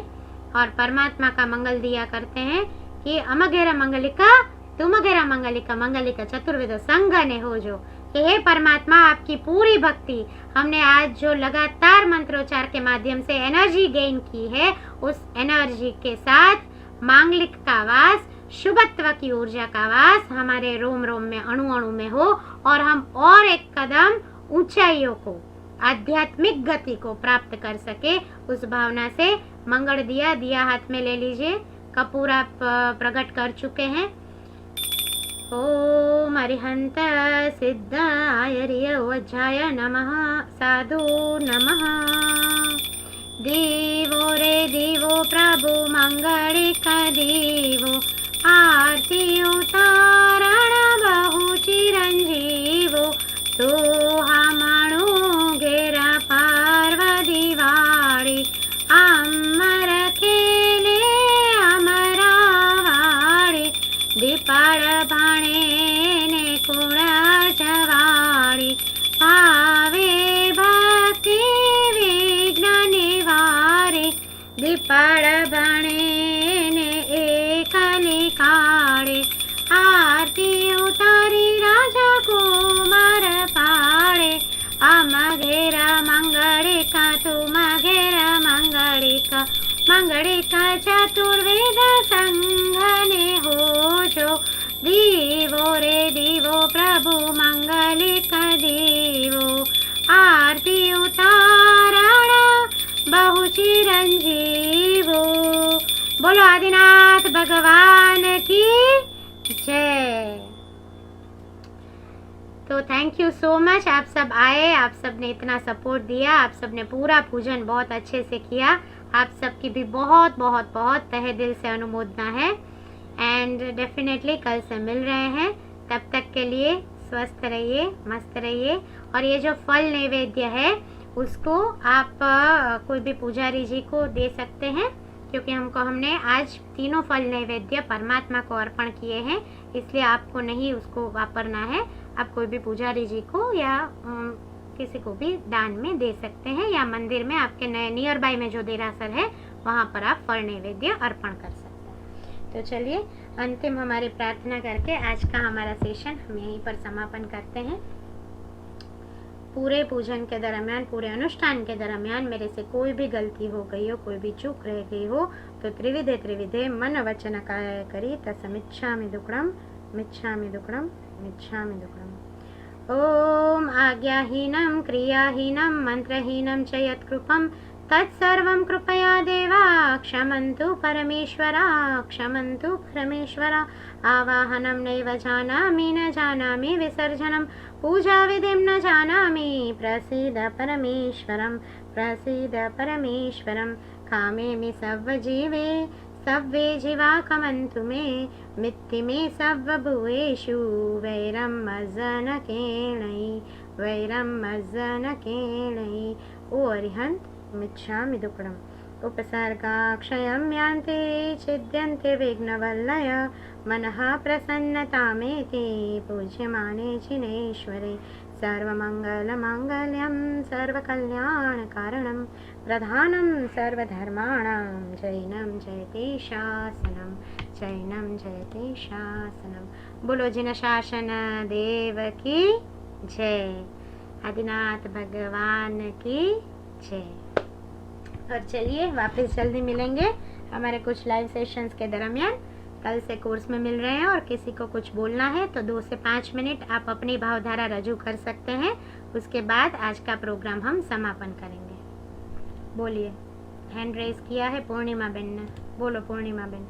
और परमात्मा का मंगल दिया करते हैं कि अमघेरा मंगलिका तुमघेरा मंगलिका मंगलिका चतुर्वेद संगने हो जो, कि हे परमात्मा आपकी पूरी भक्ति हमने आज जो लगातार मंत्रोच्चार के माध्यम से एनर्जी गेन की है, उस एनर्जी के साथ मांगलिक का वास, शुभत्व की ऊर्जा का वास हमारे रोम रोम में, अणु अणु में हो और हम और एक कदम ऊंचाइयों को, आध्यात्मिक गति को प्राप्त कर सके। उस भावना से मंगल दिया हाथ में ले लीजिए। कपूर आप प्रकट कर चुके हैं। ॐ अरिहन्त सिद्धाय वज्राय नमः। साधु नमः। देवो रे देवो प्रभु मंगलिक देवो, आरती उतारण बहु चिरंजीवो, सोहामणु घेरा पार्वती वाड़ी, अमर खेले अमरावाड़ी, दीपाड़ भाणे ने कुण जवाड़ी, भावे भक्ति विघ्न निवारे, दीपाड़ भाणे ने एक निकाळे, आरती उतारी राजा कुमार पाड़े, अमघेरा मंगलिका तुम घेरा मंगलिका, मंगलिका चतुर्वेद संघने हो जो, देवो रे देवो प्रभु मंगलिक देवो, आरती उतारण बहु चिरंजीवो। बोलो आदिनाथ भगवान की जय। तो थैंक यू सो मच, आप सब आए, आप सब ने इतना सपोर्ट दिया, आप सब ने पूरा पूजन बहुत अच्छे से किया। आप सबकी भी बहुत बहुत बहुत तहे दिल से अनुमोदना है। एंड डेफिनेटली कल से मिल रहे हैं, तब तक के लिए स्वस्थ रहिए, मस्त रहिए। और ये जो फल नैवेद्य है उसको आप कोई भी पुजारी जी को दे सकते हैं, क्योंकि हमने आज तीनों फल नैवेद्य परमात्मा को अर्पण किए हैं, इसलिए आपको नहीं उसको वापरना है। आप कोई भी पुजारी जी को या किसी को भी दान में दे सकते हैं, या मंदिर में आपके नए नियर बाय में जो देरासर है वहाँ पर आप फल नैवेद्य अर्पण कर सकते हैं। तो चलिए अंतिम हमारी प्रार्थना करके आज का हमारा सेशन हम यहीं पर समापन करते हैं। पूरे पूजन के दरमियान, पूरे अनुष्ठान के दरमियान मेरे से कोई भी गलती हो गई हो, कोई भी चूक रह गई हो, तो त्रिविधे त्रिविधे मन वचन काय करी तस्मिच्छामि दुक्कडम, मिच्छामि दुक्कडम, मिच्छामि दुक्कडम। ओम आज्ञाहीनं क्रियाहीनं मंत्रहीनं च यत्कृपं तत्सर्वं कृपया देवा क्षमन्तु परमेश्वरा, क्षमन्तु परमेश्वरा। आवाहनं नैव जानामि न जानामि विसर्जनं, पूजा विधिं न जानामि, प्रसीद परमेश्वरं, प्रसीद परमेश्वरं। कामेमि सर्वजीवे सव्वे जीवा कमन्तु मे, मित्ति मे सर्वभुवेषु, वैरं मज्जनकेणै, वैरं मज्जनकेणै। ओ अरिहन्त मिच्छामि दुक्कडम्। उपसर्गाक्षयं यान्ति छिद्यन्ते विघ्नवल्लय, मनः प्रसन्नतामेति पूज्यमाने जिनेश्वरे। सर्वमङ्गलमाङ्गल्यं सर्वकल्याणकारणं, प्रधानं सर्वधर्माणां, जैनं जयते शासनं, जैनं जयते शासनं। बोलो जिन शासन देव की जय, आदिनाथ भगवान की जय। और चलिए वापस जल्दी मिलेंगे हमारे कुछ लाइव सेशंस के दरमियान। कल से कोर्स में मिल रहे हैं, और किसी को कुछ बोलना है तो 2 से 5 मिनट आप अपनी भावधारा रजू कर सकते हैं। उसके बाद आज का प्रोग्राम हम समापन करेंगे। बोलिए, हैंड रेज किया है पूर्णिमा बेन ने, बोलो पूर्णिमा बेन।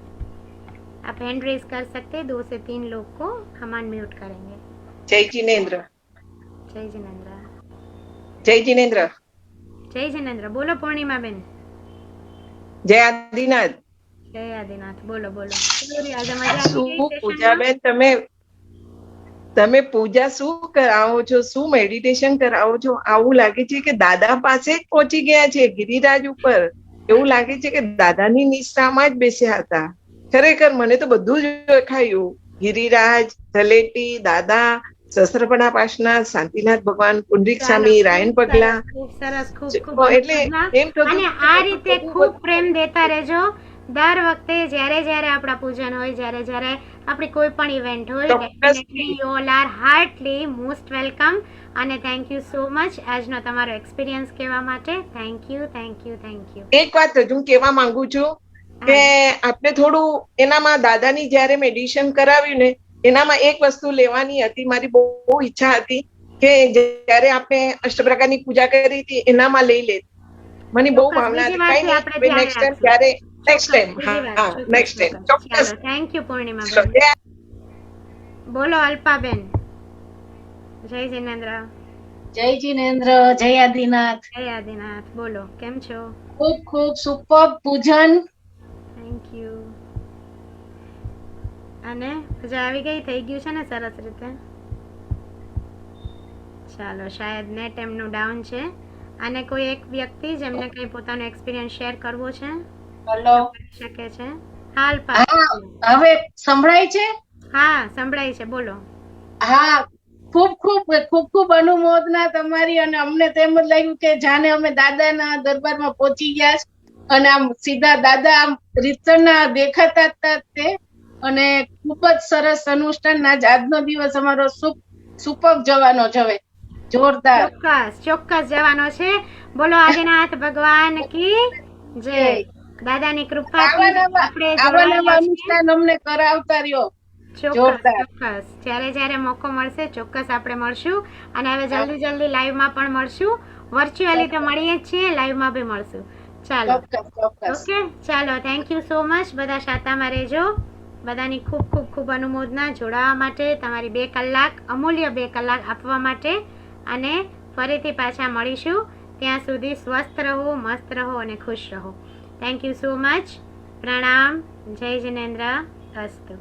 आप हैंड रेज कर सकते हैं, 2 से 3 लोग को हम अनम्यूट करेंगे। जय जिनेंद्र, जय जिनेंद्र, जय जिनेंद्र, जय जिनेंद्र। बोलो पूर्णिमा बेन। जय आदिनाथ, जय आदिनाथ। बोलो बोलो। આજે મજા આવી શું ગઈ સેશનમાં? પૂજાબેન તમે પૂજા શું કરાવો છો, શું મેડિટેશન કરાવો છો? આવું લાગે છે કે દાદા પાસે જ પહોંચી ગયા છે, ગિરિરાજ ઉપર। એવું લાગે છે કે દાદાની નિશ્રામાં જ બેસ્યા હતા। ખરેખર મને તો બધું જ દેખાયું, ગિરિરાજ, ધલેટી, દાદા, સહસ્ત્રપણા પાસના, શાંતિનાથ ભગવાન, પુંડરીક સ્વામી, રાયણ પગલા। ખૂબ સરસ, ખૂબ ખૂબ એટલે એમ થતું અને આ રીતે ખૂબ પ્રેમ દેતા રહેજો દર વખતે જ્યારે જ્યારે આપણા પૂજન હોય, જ્યારે જ્યારે આપણી કોઈ પણ ઇવેન્ટ હોય, definitely you all are heartly most welcome. અને થેન્ક યુ સો મચ આજનો તમારો એક્સપિરિયન્સ કહેવા માટે। Thank you, thank you, thank you. એક વાત હજુ કહેવા માંગુ છું કે આપણે થોડું એનામાં દાદાની જ્યારે મેડિટેશન કરાવ્યું ને, એનામાં એક વસ્તુ લેવાની હતી, મારી બહુ ઈચ્છા હતી કે જ્યારે આપણે અષ્ટપ્રકારની પૂજા કરી હતી એનામાં લઈ લે। મને બહુ ભાવના હતી। કઈ નહીં, નેક્સ્ટ ટાઈમ ત્યારે नेक्स्ट टाइम, हाँ नेक्स्ट टाइम चौक्कस। थैंक यू पूर्णिमा। બોલો અલ્પાબેન. જય જિનેન્દ્ર. જય જિનેન્દ્ર, જય આદિનાથ. જય આદિનાથ. બોલો કેમ છો? ખૂબ ખૂબ સુપર પૂજન. Thank you. અને મજા આવી ગઈ? થઈ ગયું છે ને સરસ રીતે? ચાલો, શાયદ નેટ એમનું ડાઉન છે. અને કોઈ એક વ્યક્તિ જેમને કંઈ પોતાનો એક્સપિરિયન્સ શેર કરવો છે હલો. કરી શકે છે. હા અલ્પા. હા, હવે સંભળાય છે? હા સંભળાય છે, બોલો. હા, ખૂબ ખૂબ ખૂબ ખૂબ અનુમોદના તમારી. અને અમને તેમ જ લાગ્યું કે જાણે અમે દાદાના દરબારમાં પહોંચી ગયા છે. અને આમ સીધા દાદા આમ રીતસરના દેખાતા હતા તે. અને ખૂબ જ સરસ અનુષ્ઠાન. આજ આજનો દિવસ અમારો સુપર જવાનો છે. હવે જોરદાર. ચોક્કસ ચોક્કસ જવાનો છે. બોલો આદિનાથ ભગવાન કી જય. દાદાની કૃપાથી આપણે આવા જોડાયેલા છીએ. અનુષ્ઠાન અમને કરાવતા રહ્યો. ચોક્કસ જોરદાર. ચોક્કસ જ્યારે જ્યારે મોકો મળશે ચોક્કસ આપણે મળશું. અને હવે જલ્દી લાઈવમાં પણ મળશું. વર્ચ્યુઅલી તો મળીએ જ છીએ, લાઈવમાં બી મળશું. ચાલો, ચોક્કસ ચોક્કસ. ઓકે, ચાલો. Thank you so much. બધા શાતામાં રહેજો. બધાની ખૂબ ખૂબ ખૂબ અનુમોદના જોડાવા માટે, તમારી 2 કલાક, અમૂલ્ય 2 કલાક આપવા માટે. અને ફરીથી પાછા મળીશું. ત્યાં સુધી સ્વસ્થ રહો, મસ્ત રહો અને ખુશ રહો. Thank you so much. પ્રણામ. જય જિનેન્દ્ર. અસ્તુ.